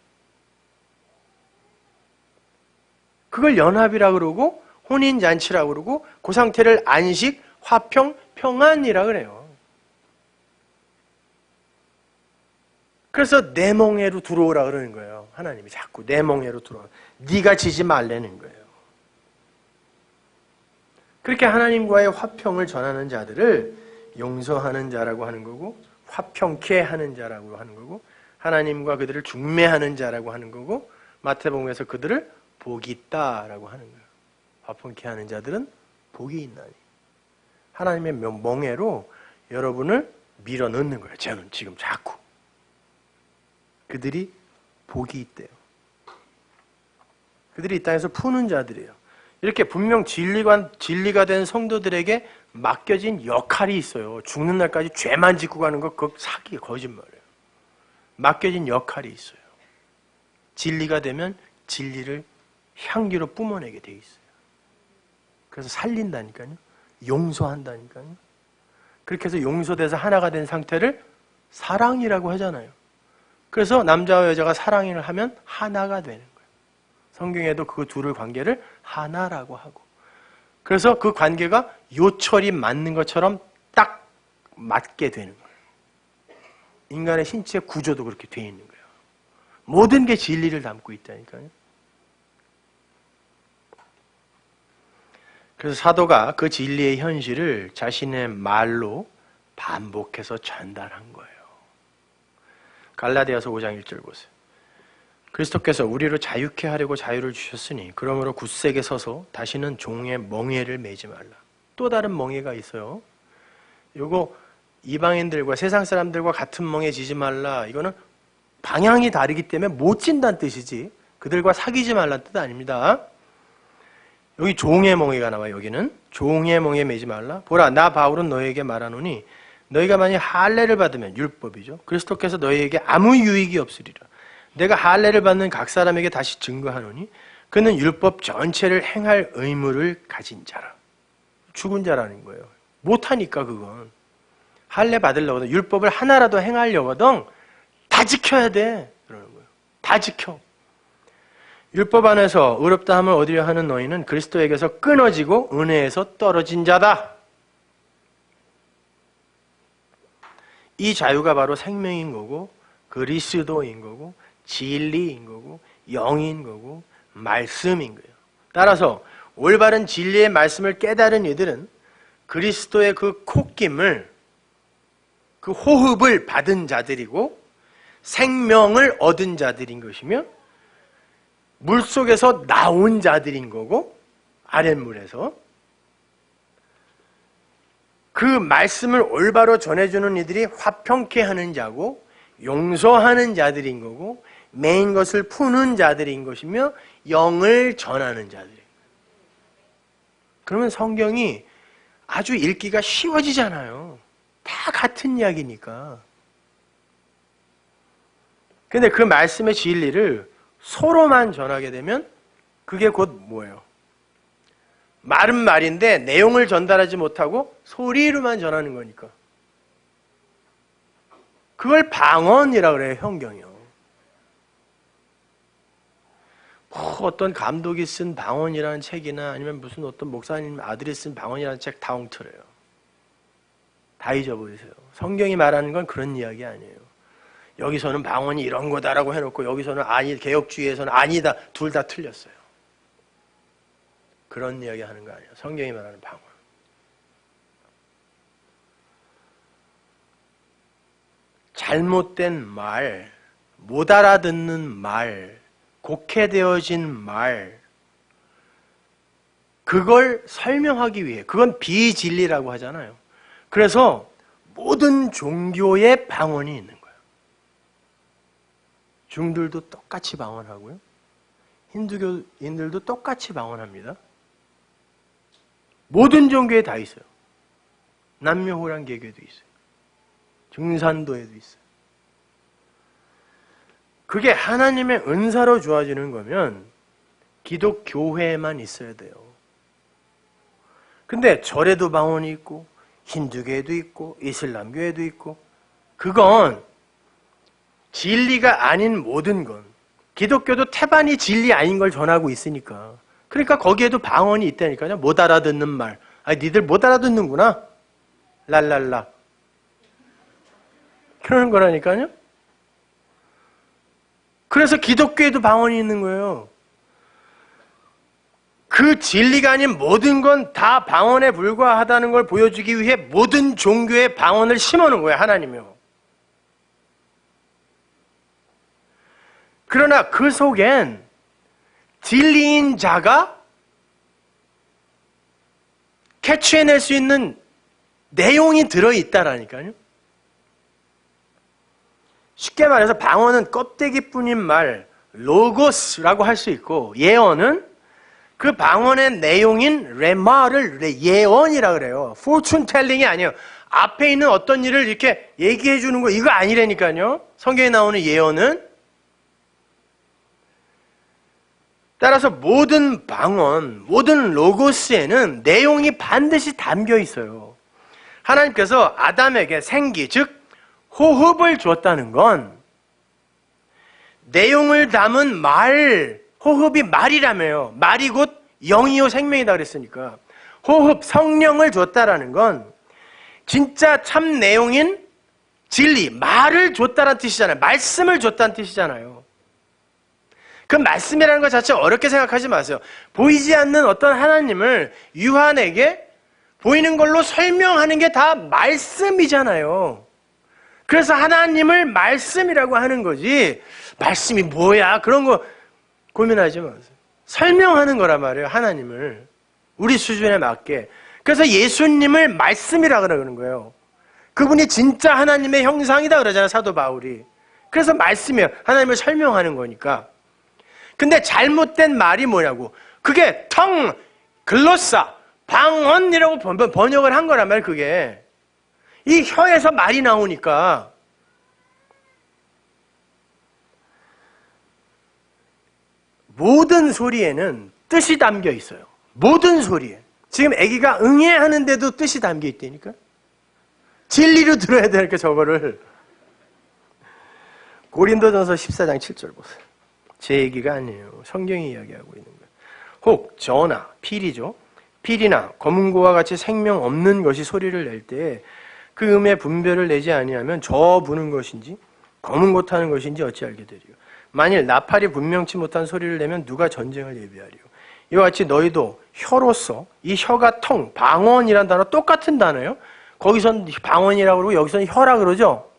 그걸 연합이라 그러고 혼인잔치라 그러고 그 상태를 안식, 화평, 평안이라 그래요. 그래서 내 멍에로 들어오라 그러는 거예요. 하나님이 자꾸 내 멍에로 들어오라. 네가 지지 말라는 거예요. 그렇게 하나님과의 화평을 전하는 자들을 용서하는 자라고 하는 거고, 화평케 하는 자라고 하는 거고, 하나님과 그들을 중매하는 자라고 하는 거고, 마태복음에서 그들을 복이 있다라고 하는 거예요. 화평케 하는 자들은 복이 있나니. 하나님의 멍에로 여러분을 밀어넣는 거예요. 저는 지금 자꾸. 그들이 복이 있대요. 그들이 이 땅에서 푸는 자들이에요. 이렇게 분명 진리가 된 성도들에게 맡겨진 역할이 있어요. 죽는 날까지 죄만 짓고 가는 거 그거 사기, 거짓말이에요. 맡겨진 역할이 있어요. 진리가 되면 진리를 향기로 뿜어내게 돼 있어요. 그래서 살린다니까요. 용서한다니까요. 그렇게 해서 용서돼서 하나가 된 상태를 사랑이라고 하잖아요. 그래서 남자와 여자가 사랑을 하면 하나가 되는 거예요. 성경에도 그 둘의 관계를 하나라고 하고, 그래서 그 관계가 요철이 맞는 것처럼 딱 맞게 되는 거예요. 인간의 신체 구조도 그렇게 되어 있는 거예요. 모든 게 진리를 담고 있다니까요. 그래서 사도가 그 진리의 현실을 자신의 말로 반복해서 전달한 거예요. 갈라디아서 5장 1절 보세요. 그리스도께서 우리를 자유케 하려고 자유를 주셨으니 그러므로 굳세게 서서 다시는 종의 멍에를 매지 말라. 또 다른 멍에가 있어요. 이거 이방인들과 세상 사람들과 같은 멍에 지지 말라. 이거는 방향이 다르기 때문에 못 진다는 뜻이지 그들과 사귀지 말라는 뜻 아닙니다. 여기 종의 멍에가 나와요. 여기는 종의 멍에 매지 말라. 보라, 나 바울은 너에게 말하노니 너희가 만약 할례를 받으면 율법이죠. 그리스도께서 너희에게 아무 유익이 없으리라. 내가 할례를 받는 각 사람에게 다시 증거하노니 그는 율법 전체를 행할 의무를 가진 자라. 죽은 자라는 거예요. 못하니까 그건. 할례 받으려거든 율법을 하나라도 행하려거든 다 지켜야 돼. 그러는 거예요. 다 지켜. 율법 안에서 의롭다 함을 얻으려 하는 너희는 그리스도에게서 끊어지고 은혜에서 떨어진 자다. 이 자유가 바로 생명인 거고 그리스도인 거고 진리인 거고 영인 거고 말씀인 거예요. 따라서 올바른 진리의 말씀을 깨달은 이들은 그리스도의 그 콧김을, 그 호흡을 받은 자들이고 생명을 얻은 자들인 것이며 물속에서 나온 자들인 거고 아랫물에서 그 말씀을 올바로 전해주는 이들이 화평케 하는 자고 용서하는 자들인 거고 매인 것을 푸는 자들인 것이며 영을 전하는 자들인 거예요. 그러면 성경이 아주 읽기가 쉬워지잖아요. 다 같은 이야기니까. 근데 그 말씀의 진리를 소로만 전하게 되면 그게 곧 뭐예요? 말은 말인데 내용을 전달하지 못하고 소리로만 전하는 거니까. 그걸 방언이라고 그래요, 성경이요. 어떤 감독이 쓴 방언이라는 책이나 아니면 무슨 어떤 목사님 아들이 쓴 방언이라는 책 다 엉터려요. 다 잊어버리세요. 성경이 말하는 건 그런 이야기 아니에요. 여기서는 방언이 이런 거다라고 해놓고 여기서는 아니, 개혁주의에서는 아니다. 둘 다 틀렸어요. 그런 이야기 하는 거 아니에요. 성경이 말하는 방언. 잘못된 말, 못 알아듣는 말, 곡해되어진 말, 그걸 설명하기 위해, 그건 비진리라고 하잖아요. 그래서 모든 종교의 방언이 있는 거예요. 중들도 똑같이 방언하고요. 힌두교인들도 똑같이 방언합니다. 모든 종교에 다 있어요. 남묘호랑 개교에도 있어요. 증산도에도 있어요. 그게 하나님의 은사로 주어지는 거면 기독교회에만 있어야 돼요. 근데 절에도 방언이 있고 힌두교에도 있고 이슬람교에도 있고 그건 진리가 아닌 모든 건 기독교도 태반이 진리 아닌 걸 전하고 있으니까 그러니까 거기에도 방언이 있다니까요. 못 알아듣는 말. 아니, 니들 못 알아듣는구나. 랄랄라. 그러는 거라니까요. 그래서 기독교에도 방언이 있는 거예요. 그 진리가 아닌 모든 건 다 방언에 불과하다는 걸 보여주기 위해 모든 종교에 방언을 심어놓은 거예요, 하나님이요. 그러나 그 속엔 진리인 자가 캐치해낼 수 있는 내용이 들어있다라니까요. 쉽게 말해서 방언은 껍데기뿐인 말, 로고스라고 할 수 있고, 예언은 그 방언의 내용인 레마를 예언이라 그래요. fortune telling이 아니에요. 앞에 있는 어떤 일을 이렇게 얘기해 주는 거 이거 아니라니까요. 성경에 나오는 예언은. 따라서 모든 방언, 모든 로고스에는 내용이 반드시 담겨 있어요. 하나님께서 아담에게 생기, 즉 호흡을 줬다는 건 내용을 담은 말, 호흡이 말이라며요. 말이 곧 영이요 생명이다 그랬으니까. 호흡, 성령을 줬다라는 건 진짜 참 내용인 진리, 말을 줬다는 뜻이잖아요. 말씀을 줬다는 뜻이잖아요. 그 말씀이라는 것 자체 어렵게 생각하지 마세요. 보이지 않는 어떤 하나님을 유한에게 보이는 걸로 설명하는 게 다 말씀이잖아요. 그래서 하나님을 말씀이라고 하는 거지, 말씀이 뭐야? 그런 거 고민하지 마세요. 설명하는 거란 말이에요, 하나님을. 우리 수준에 맞게. 그래서 예수님을 말씀이라고 그러는 거예요. 그분이 진짜 하나님의 형상이다 그러잖아요, 사도 바울이. 그래서 말씀이에요. 하나님을 설명하는 거니까. 근데 잘못된 말이 뭐냐고. 그게 글로사, 방언이라고 번역을 한 거란 말이에요, 그게. 이 혀에서 말이 나오니까. 모든 소리에는 뜻이 담겨 있어요. 모든 소리에. 지금 아기가 응애 하는데도 뜻이 담겨 있다니까. 진리로 들어야 되니까 저거를. 고린도전서 14장 7절 보세요. 제 얘기가 아니에요. 성경이 이야기하고 있는 거예요. 혹 저나 필이죠. 필이나 검은고와 같이 생명 없는 것이 소리를 낼 때 그 음의 분별을 내지 아니하면 저 부는 것인지 검은고 타는 것인지 어찌 알게 되리요. 만일 나팔이 분명치 못한 소리를 내면 누가 전쟁을 예비하리요. 이와 같이 너희도 혀로서, 이 혀가 방언이란 단어 똑같은 단어예요. 거기선 방언이라고 그러고 여기서는 혀라 그러죠.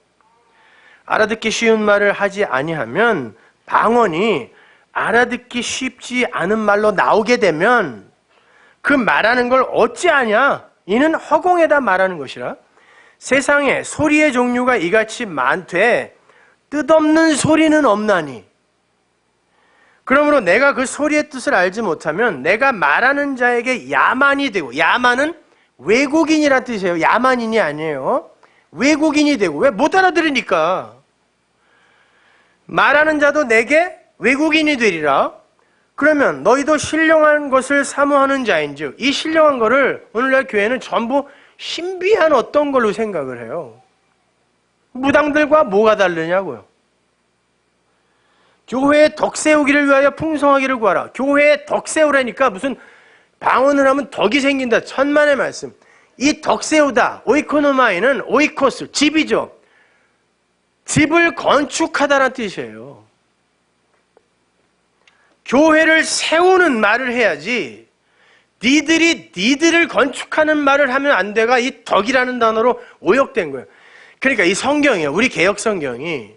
알아듣기 쉬운 말을 하지 아니하면 방언이 알아듣기 쉽지 않은 말로 나오게 되면 그 말하는 걸 어찌하냐? 이는 허공에다 말하는 것이라. 세상에 소리의 종류가 이같이 많되 뜻없는 소리는 없나니. 그러므로 내가 그 소리의 뜻을 알지 못하면 내가 말하는 자에게 야만이 되고, 야만은 외국인이란 뜻이에요. 야만인이 아니에요. 외국인이 되고. 왜? 못 알아들으니까. 말하는 자도 내게 외국인이 되리라. 그러면 너희도 신령한 것을 사모하는 자인즉, 이 신령한 거를 오늘날 교회는 전부 신비한 어떤 걸로 생각을 해요. 무당들과 뭐가 다르냐고요. 교회에 덕 세우기를 위하여 풍성하기를 구하라. 교회에 덕 세우라니까 무슨 방언을 하면 덕이 생긴다. 천만의 말씀. 이 덕 세우다, 오이코노마이는 오이코스, 집이죠. 집을 건축하다라는 뜻이에요. 교회를 세우는 말을 해야지 니들을 건축하는 말을 하면 안 돼가 이 덕이라는 단어로 오역된 거예요. 그러니까 이 성경이요, 우리 개역 성경이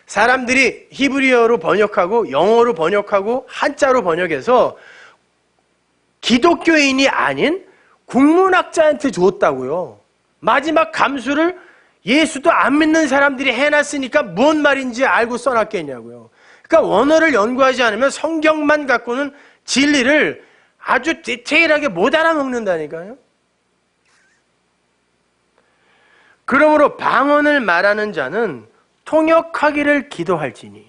사람들이 히브리어로 번역하고 영어로 번역하고 한자로 번역해서 기독교인이 아닌 국문학자한테 줬다고요. 마지막 감수를 예수도 안 믿는 사람들이 해놨으니까 뭔 말인지 알고 써놨겠냐고요. 그러니까 원어를 연구하지 않으면 성경만 갖고는 진리를 아주 디테일하게 못 알아먹는다니까요. 그러므로 방언을 말하는 자는 통역하기를 기도할지니.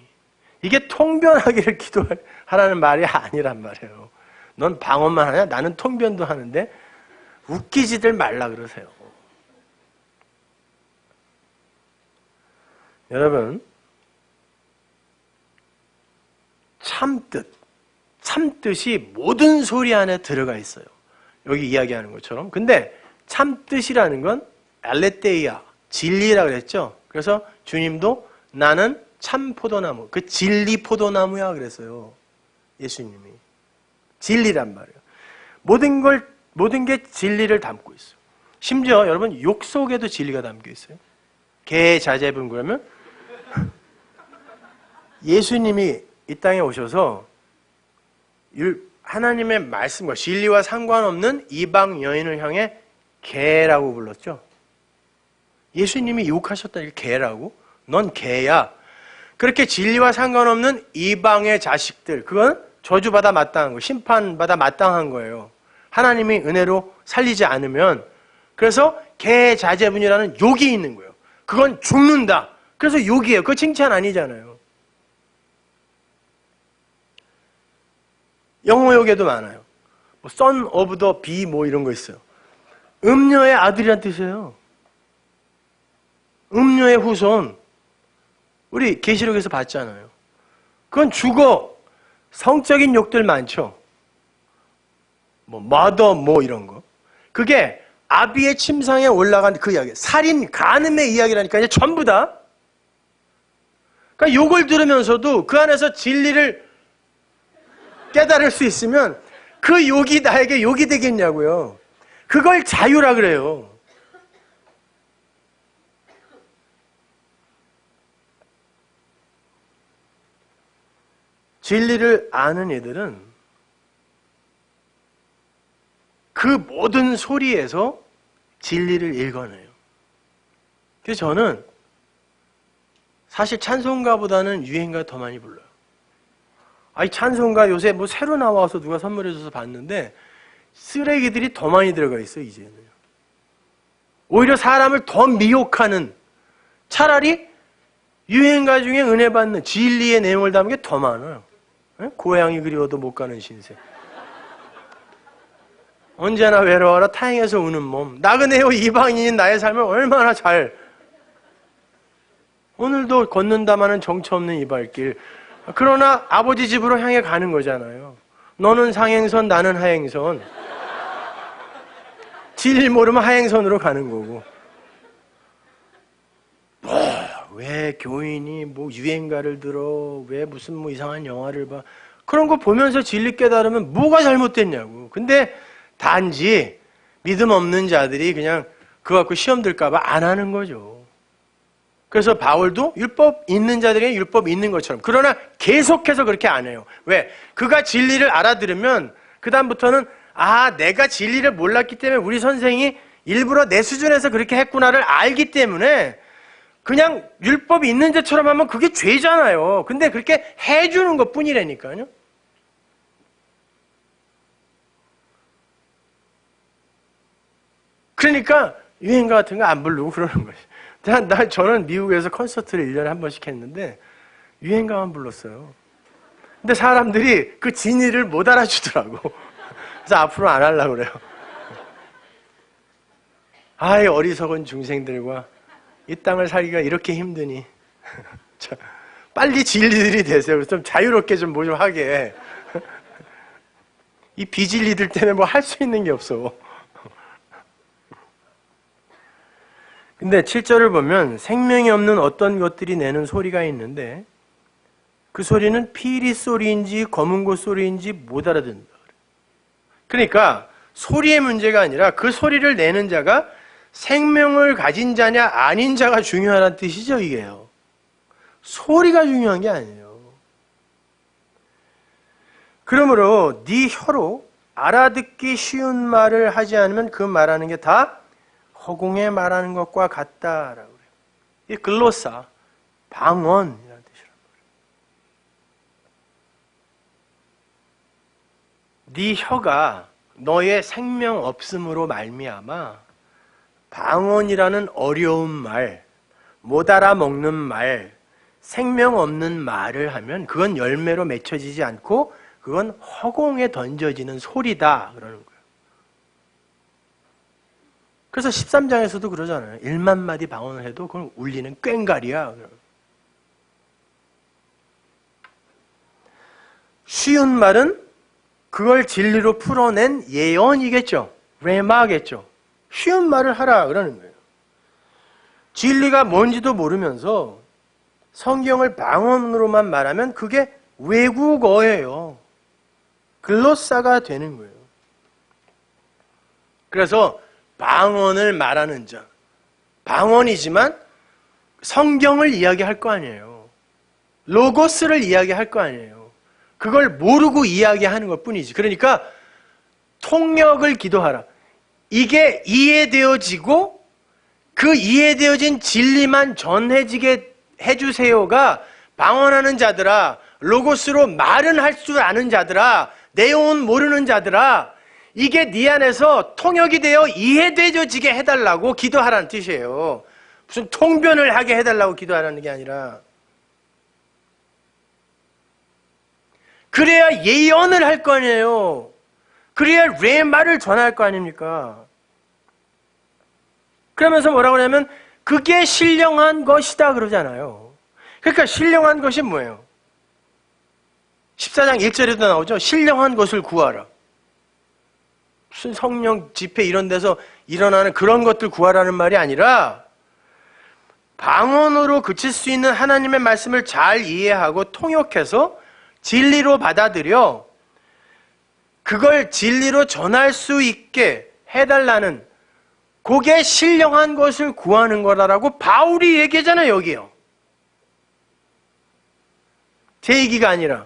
이게 통변하기를 기도하라는 말이 아니란 말이에요. 넌 방언만 하냐? 나는 통변도 하는데 웃기지들 말라 그러세요. 여러분, 참뜻, 참뜻이 모든 소리 안에 들어가 있어요. 여기 이야기하는 것처럼. 근데 참뜻이라는 건 알레테이아, 진리라 그랬죠. 그래서 주님도 나는 참 포도나무, 그 진리 포도나무야 그랬어요. 예수님이. 진리란 말이에요. 모든 게 진리를 담고 있어요. 심지어 여러분 욕 속에도 진리가 담겨 있어요. 계자제분 그러면 예수님이 이 땅에 오셔서 하나님의 말씀과 진리와 상관없는 이방 여인을 향해 개라고 불렀죠. 예수님이 욕하셨다니까 개라고? 넌 개야. 그렇게 진리와 상관없는 이방의 자식들, 그건 저주받아 마땅한 거, 심판받아 마땅한 거예요. 하나님이 은혜로 살리지 않으면. 그래서 개자제분이라는 욕이 있는 거예요. 그건 죽는다. 그래서 욕이에요. 그거 칭찬 아니잖아요. 영어 욕에도 많아요. 뭐 son of the bee 뭐 이런 거 있어요. 음녀의 아들이란 뜻이에요. 음녀의 후손. 우리 계시록에서 봤잖아요. 그건 죽어. 성적인 욕들 많죠. 뭐 mother 뭐 이런 거. 그게 아비의 침상에 올라간 그 이야기. 살인, 간음의 이야기라니까 이제 전부 다. 그러니까 욕을 들으면서도 그 안에서 진리를 깨달을 수 있으면 그 욕이 나에게 욕이 되겠냐고요. 그걸 자유라 그래요. 진리를 아는 애들은 그 모든 소리에서 진리를 읽어내요. 그래서 저는 사실 찬송가보다는 유행가 더 많이 불러요. 아니 찬송가 요새 뭐 새로 나와서 누가 선물해줘서 봤는데 쓰레기들이 더 많이 들어가 있어요. 이제는 오히려 사람을 더 미혹하는, 차라리 유행가 중에 은혜 받는 진리의 내용을 담은 게 더 많아요. 고향이 그리워도 못 가는 신세, 언제나 외로워라 타행해서 우는 몸, 나그네요 이방인인 나의 삶을 얼마나 잘, 오늘도 걷는다마는 정처 없는 이 발길, 그러나 아버지 집으로 향해 가는 거잖아요. 너는 상행선, 나는 하행선. 질 모르면 하행선으로 가는 거고. 왜 교인이 뭐 유행가를 들어, 왜 무슨 뭐 이상한 영화를 봐. 그런 거 보면서 진리 깨달으면 뭐가 잘못됐냐고. 근데 단지 믿음 없는 자들이 그냥 그거 갖고 시험 들까 봐 안 하는 거죠. 그래서 바울도 율법 있는 자들에게 율법 있는 것처럼, 그러나 계속해서 그렇게 안 해요. 왜? 그가 진리를 알아들으면 그 다음부터는 내가 진리를 몰랐기 때문에 우리 선생이 일부러 내 수준에서 그렇게 했구나를 알기 때문에 그냥 율법이 있는 자처럼 하면 그게 죄잖아요. 근데 그렇게 해주는 것 뿐이라니까요. 그러니까 유행가 같은 거 안 부르고 그러는 거예요. 저는 미국에서 콘서트를 1년에 한 번씩 했는데 유행가만 불렀어요. 근데 사람들이 그 진리를 못 알아주더라고. 그래서 앞으로 안 하려고 그래요. 아이 어리석은 중생들과 이 땅을 살기가 이렇게 힘드니 빨리 진리들이 되세요. 좀 자유롭게 좀 뭐 좀 하게. 이 비진리들 때문에 뭐 할 수 있는 게 없어. 근데 7절을 보면 생명이 없는 어떤 것들이 내는 소리가 있는데 그 소리는 피리 소리인지 검은 고 소리인지 못 알아듣는다. 그러니까 소리의 문제가 아니라 그 소리를 내는 자가 생명을 가진 자냐 아닌 자가 중요하다는 뜻이죠. 이게요. 소리가 중요한 게 아니에요. 그러므로 네 혀로 알아듣기 쉬운 말을 하지 않으면 그 말하는 게 다 허공에 말하는 것과 같다라고 그래요. 이 글로사, 방언이라는 뜻이란 말이에요. 네 혀가 너의 생명 없음으로 말미암아 방언이라는 어려운 말, 못 알아먹는 말, 생명 없는 말을 하면 그건 열매로 맺혀지지 않고 그건 허공에 던져지는 소리다 그러는 거예요. 그래서 13장에서도 그러잖아요. 1만 마디 방언을 해도 그건 울리는 꽹과리야. 쉬운 말은 그걸 진리로 풀어낸 예언이겠죠. 레마겠죠. 쉬운 말을 하라 그러는 거예요. 진리가 뭔지도 모르면서 성경을 방언으로만 말하면 그게 외국어예요. 글로사가 되는 거예요. 그래서 방언을 말하는 자, 방언이지만 성경을 이야기할 거 아니에요. 로고스를 이야기할 거 아니에요. 그걸 모르고 이야기하는 것 뿐이지. 그러니까 통역을 기도하라. 이게 이해되어지고 그 이해되어진 진리만 전해지게 해주세요가 방언하는 자들아, 로고스로 말은 할 줄 아는 자들아, 내용은 모르는 자들아, 이게 네 안에서 통역이 되어 이해되어지게 해달라고 기도하라는 뜻이에요. 무슨 통변을 하게 해달라고 기도하라는 게 아니라, 그래야 예언을 할 거 아니에요. 그래야 레마를 전할 거 아닙니까? 그러면서 뭐라고 하냐면 그게 신령한 것이다 그러잖아요. 그러니까 신령한 것이 뭐예요? 14장 1절에도 나오죠. 신령한 것을 구하라. 무슨 성령 집회 이런 데서 일어나는 그런 것들 구하라는 말이 아니라 방언으로 그칠 수 있는 하나님의 말씀을 잘 이해하고 통역해서 진리로 받아들여 그걸 진리로 전할 수 있게 해달라는, 그게 신령한 것을 구하는 거라고 바울이 얘기하잖아요. 여기요. 제 얘기가 아니라.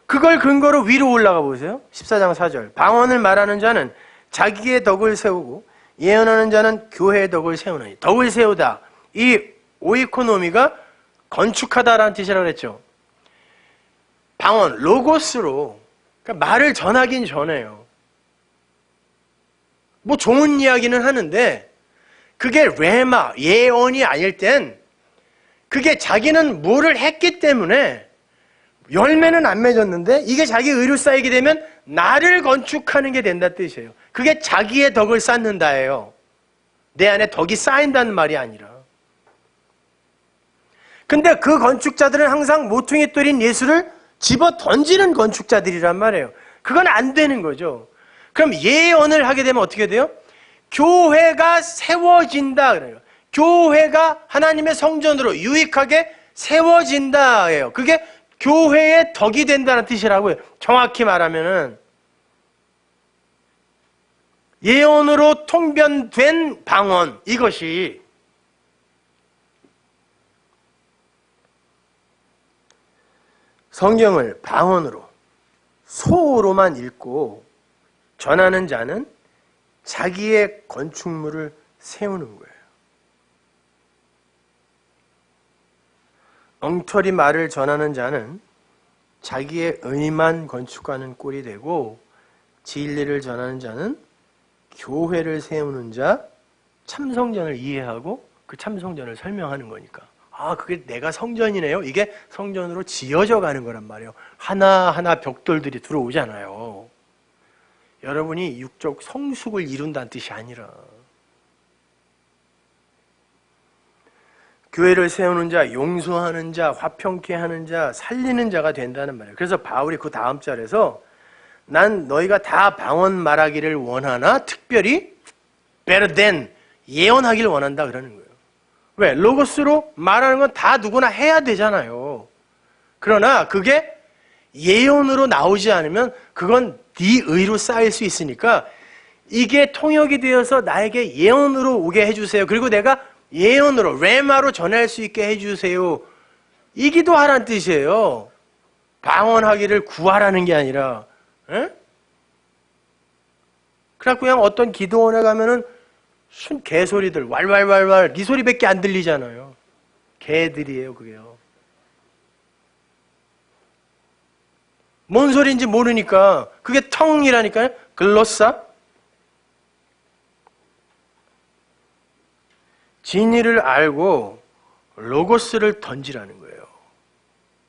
그걸 근거로 위로 올라가 보세요. 14장 4절. 방언을 말하는 자는 자기의 덕을 세우고 예언하는 자는 교회의 덕을 세우느니. 덕을 세우다. 이 오이코노미가 건축하다라는 뜻이라고 그랬죠. 방언, 로고스로, 그러니까 말을 전하긴 전해요. 뭐 좋은 이야기는 하는데 그게 레마, 예언이 아닐 땐 그게 자기는 뭐를 했기 때문에 열매는 안 맺었는데 이게 자기 의로 쌓이게 되면 나를 건축하는 게 된다 뜻이에요. 그게 자기의 덕을 쌓는다예요. 내 안에 덕이 쌓인다는 말이 아니라. 근데 그 건축자들은 항상 모퉁이 뚫린 예수를 집어 던지는 건축자들이란 말이에요. 그건 안 되는 거죠. 그럼 예언을 하게 되면 어떻게 돼요? 교회가 세워진다 그래요. 교회가 하나님의 성전으로 유익하게 세워진다예요. 그게 교회의 덕이 된다는 뜻이라고요. 정확히 말하면은 예언으로 통변된 방언, 이것이 성경을 방언으로 소로만 읽고 전하는 자는 자기의 건축물을 세우는 거예요. 엉터리 말을 전하는 자는 자기의 의만 건축하는 꼴이 되고, 진리를 전하는 자는 교회를 세우는 자, 참성전을 이해하고 그 참성전을 설명하는 거니까. 아, 그게 내가 성전이네요. 이게 성전으로 지어져 가는 거란 말이에요. 하나하나 벽돌들이 들어오잖아요. 여러분이 육적 성숙을 이룬다는 뜻이 아니라 교회를 세우는 자, 용서하는 자, 화평케 하는 자, 살리는 자가 된다는 말이에요. 그래서 바울이 그 다음 절에서 난 너희가 다 방언 말하기를 원하나 특별히 better than 예언하기를 원한다 그러는 거예요. 왜? 로고스로 말하는 건 다 누구나 해야 되잖아요. 그러나 그게 예언으로 나오지 않으면 그건 네 의로 쌓일 수 있으니까 이게 통역이 되어서 나에게 예언으로 오게 해주세요. 그리고 내가 예언으로, 레마로 전할 수 있게 해주세요. 이 기도하라는 뜻이에요. 방언하기를 구하라는 게 아니라. 에? 그래갖고 그냥 어떤 기도원에 가면은 순 개소리들, 왈왈왈왈, 네 소리밖에 안 들리잖아요. 개들이에요, 그게요. 뭔 소리인지 모르니까 그게 텅이라니까요. 글로사. 진리를 알고 로고스를 던지라는 거예요.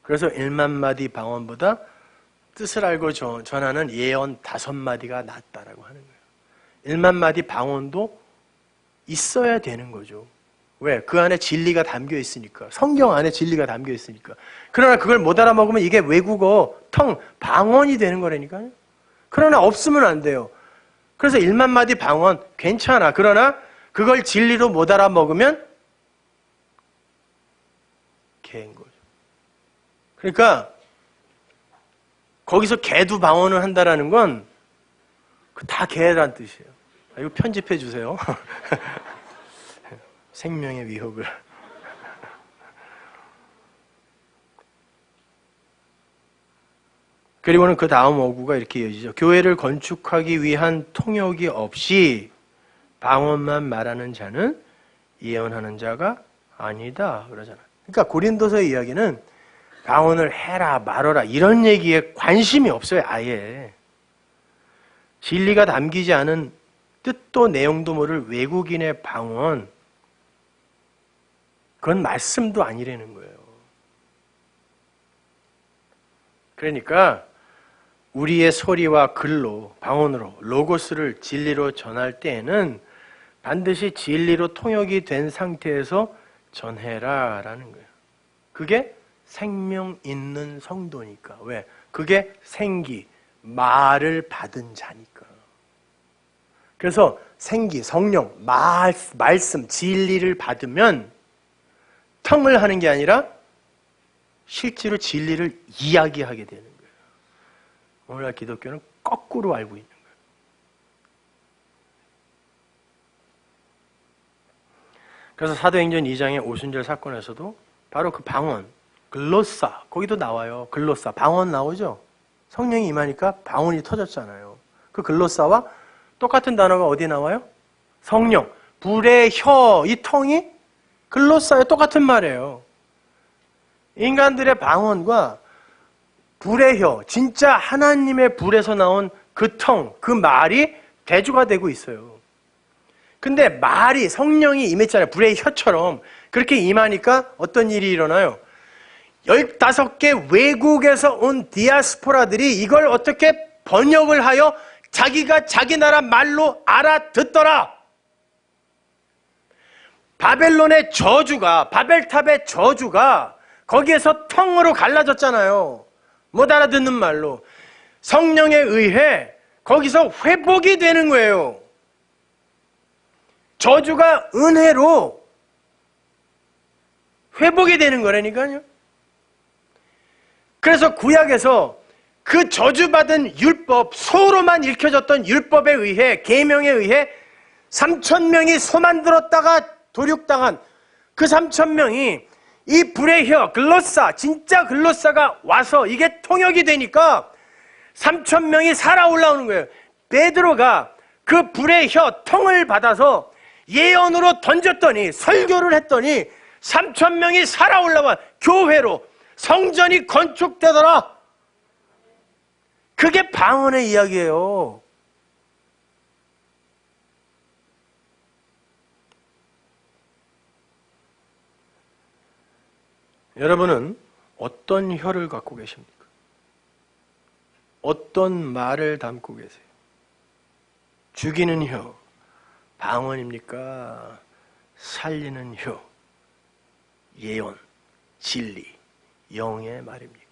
그래서 1만 마디 방언보다 뜻을 알고 전하는 예언 5마디가 낫다라고 하는 거예요. 1만 마디 방언도 있어야 되는 거죠. 왜? 그 안에 진리가 담겨 있으니까. 성경 안에 진리가 담겨 있으니까. 그러나 그걸 못 알아먹으면 이게 외국어, 방언이 되는 거라니까요. 그러나 없으면 안 돼요. 그래서 1만 마디 방언 괜찮아. 그러나 그걸 진리로 못 알아먹으면 개인 거죠. 그러니까 거기서 개도 방언을 한다라는 건 다 개란 뜻이에요. 이거 편집해 주세요. 생명의 위협을. 그리고는 그 다음 어구가 이렇게 이어지죠. 교회를 건축하기 위한 통역이 없이 방언만 말하는 자는 예언하는 자가 아니다 그러잖아요. 그러니까 고린도서의 이야기는 방언을 해라 말어라 이런 얘기에 관심이 없어요. 아예. 진리가 담기지 않은 뜻도 내용도 모를 외국인의 방언, 그건 말씀도 아니라는 거예요. 그러니까 우리의 소리와 글로, 방언으로, 로고스를 진리로 전할 때에는 반드시 진리로 통역이 된 상태에서 전해라 라는 거예요. 그게 생명 있는 성도니까. 왜? 그게 생기, 말을 받은 자니까. 그래서 생기, 성령, 말씀, 진리를 받으면 텅을 하는 게 아니라 실제로 진리를 이야기하게 되는 거예요. 오늘날 기독교는 거꾸로 알고 있는 거예요. 그래서 사도행전 2장의 오순절 사건에서도 바로 그 방언, 글로사, 거기도 나와요. 글로사, 방언 나오죠? 성령이 임하니까 방언이 터졌잖아요. 그 글로사와 똑같은 단어가 어디 나와요? 성령, 불의 혀, 이 텅이 글로사에 똑같은 말이에요. 인간들의 방언과 불의 혀, 진짜 하나님의 불에서 나온 그 텅, 그 말이 대조가 되고 있어요. 근데 말이 성령이 임했잖아요. 불의 혀처럼. 그렇게 임하니까 어떤 일이 일어나요? 15개 외국에서 온 디아스포라들이 이걸 어떻게 번역을 하여 자기가 자기 나라 말로 알아듣더라. 바벨론의 저주가, 바벨탑의 저주가 거기에서 텅으로 갈라졌잖아요. 못 알아듣는 말로. 성령에 의해 거기서 회복이 되는 거예요. 저주가 은혜로 회복이 되는 거라니까요. 그래서 구약에서 그 저주받은 율법, 소로만 읽혀졌던 율법에 의해, 계명에 의해 3,000명이 소만 들었다가 도륙당한 그 3,000명이 이 불의 혀, 글로사, 진짜 글로사가 와서 이게 통역이 되니까 3,000명이 살아 올라오는 거예요. 베드로가 그 불의 혀, 텅을 받아서 예언으로 던졌더니, 설교를 했더니 3,000명이 살아 올라와 교회로 성전이 건축되더라. 그게 방언의 이야기예요. 여러분은 어떤 혀를 갖고 계십니까? 어떤 말을 담고 계세요? 죽이는 혀, 방언입니까? 살리는 혀, 예언, 진리, 영의 말입니까?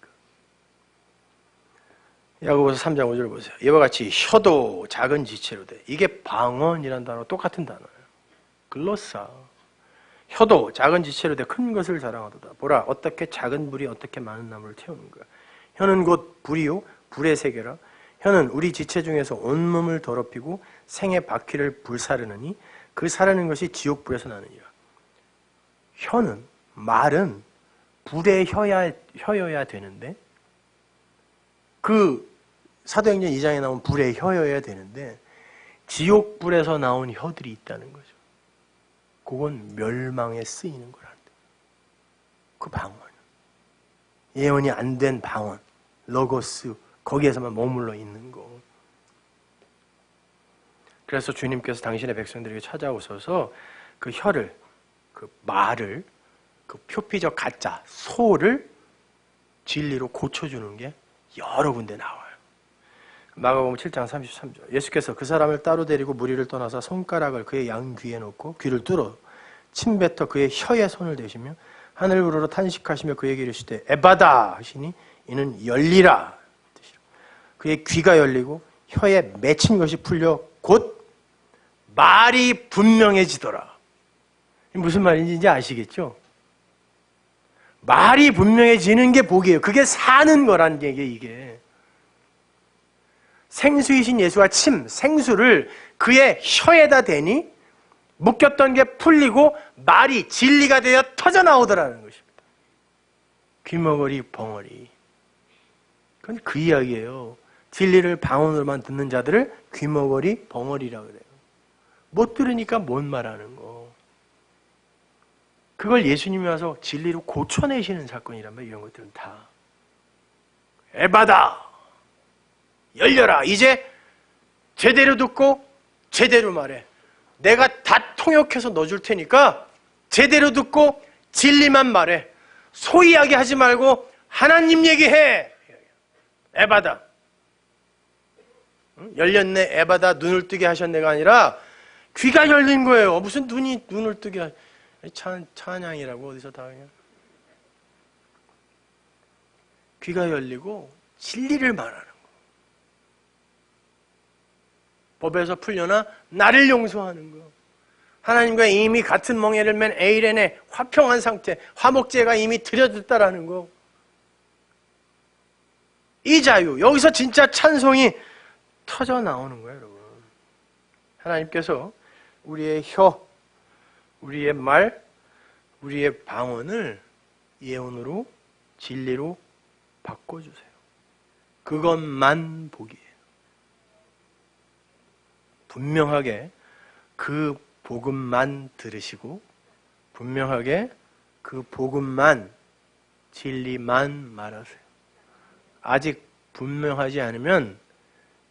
야고보서 3장 5절 보세요. 이와 같이 혀도 작은 지체로 돼. 이게 방언이라는 단어 똑같은 단어예요. 글로사. 혀도 작은 지체로 돼 큰 것을 자랑하도다. 보라 어떻게 작은 불이 어떻게 많은 나무를 태우는가. 혀는 곧 불이요 불의 세계라. 혀는 우리 지체 중에서 온몸을 더럽히고 생의 바퀴를 불사르느니 그 사르는 것이 지옥불에서 나느니라. 혀는, 말은 불의 혀여야 되는데 그 사도행전 2장에 나온 불의 혀여야 되는데 지옥불에서 나온 혀들이 있다는 거죠. 그건 멸망에 쓰이는 거란다. 그 방언. 예언이 안 된 방언. 로고스. 거기에서만 머물러 있는 거. 그래서 주님께서 당신의 백성들에게 찾아오셔서 그 혀를, 그 말을, 그 표피적 가짜, 소를 진리로 고쳐주는 게 여러 군데 나와요. 마가복음 7장 33절. 예수께서 그 사람을 따로 데리고 무리를 떠나서 손가락을 그의 양 귀에 놓고 귀를 뚫어 침뱉어 그의 혀에 손을 대시며 하늘 우러러 탄식하시며 그에게 이르시되 에바다 하시니 이는 열리라 뜻이라. 그의 귀가 열리고 혀에 맺힌 것이 풀려 곧 말이 분명해지더라. 무슨 말인지 이제 아시겠죠? 말이 분명해지는 게 복이에요. 그게 사는 거란 게 이게. 생수이신 예수와 침, 생수를 그의 혀에다 대니 묶였던 게 풀리고 말이 진리가 되어 터져나오더라는 것입니다. 귀머거리, 벙어리. 그건 그 이야기예요. 진리를 방언으로만 듣는 자들을 귀머거리, 벙어리라고 그래요. 못 들으니까 못 말하는 거. 그걸 예수님이 와서 진리로 고쳐내시는 사건이란 말이에요. 이런 것들은 다. 에바다! 열려라! 이제 제대로 듣고 제대로 말해. 내가 다 통역해서 넣어줄 테니까 제대로 듣고 진리만 말해. 소이하게 하지 말고 하나님 얘기해. 에바다. 열렸네. 에바다. 눈을 뜨게 하셨네가 아니라 귀가 열린 거예요. 무슨 눈을 뜨게 찬양이라고 어디서 다 그냥. 귀가 열리고 진리를 말하는 거. 법에서 풀려나 나를 용서하는 거. 하나님과 이미 같은 멍에를 맨 에이렌의 화평한 상태, 화목제가 이미 드려졌다라는 거. 이 자유, 여기서 진짜 찬송이 터져 나오는 거예요, 여러분. 하나님께서 우리의 혀, 우리의 말, 우리의 방언을 예언으로, 진리로 바꿔주세요. 그것만 복이에요. 분명하게 그 복음만 들으시고 분명하게 그 복음만 진리만 말하세요. 아직 분명하지 않으면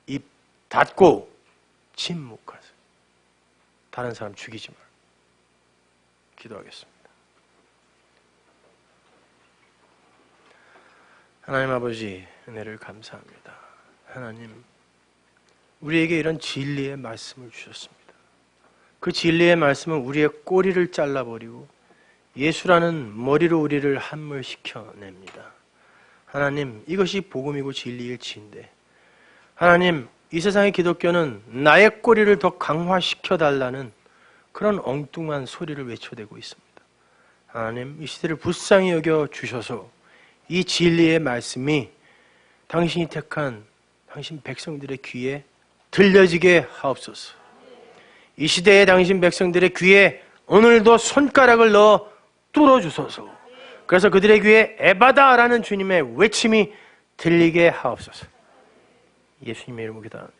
입 닫고 침묵하세요. 다른 사람 죽이지 말고. 기도하겠습니다. 하나님 아버지 은혜를 감사합니다. 하나님 우리에게 이런 진리의 말씀을 주셨습니다. 그 진리의 말씀은 우리의 꼬리를 잘라버리고 예수라는 머리로 우리를 함몰시켜냅니다. 하나님 이것이 복음이고 진리일지인데 하나님 이 세상의 기독교는 나의 꼬리를 더 강화시켜달라는 그런 엉뚱한 소리를 외쳐대고 있습니다. 하나님 이 시대를 불쌍히 여겨 주셔서 이 진리의 말씀이 당신이 택한 당신 백성들의 귀에 들려지게 하옵소서. 이 시대의 당신 백성들의 귀에 오늘도 손가락을 넣어 뚫어주소서. 그래서 그들의 귀에 에바다라는 주님의 외침이 들리게 하옵소서. 예수님의 이름으로 기도합니다.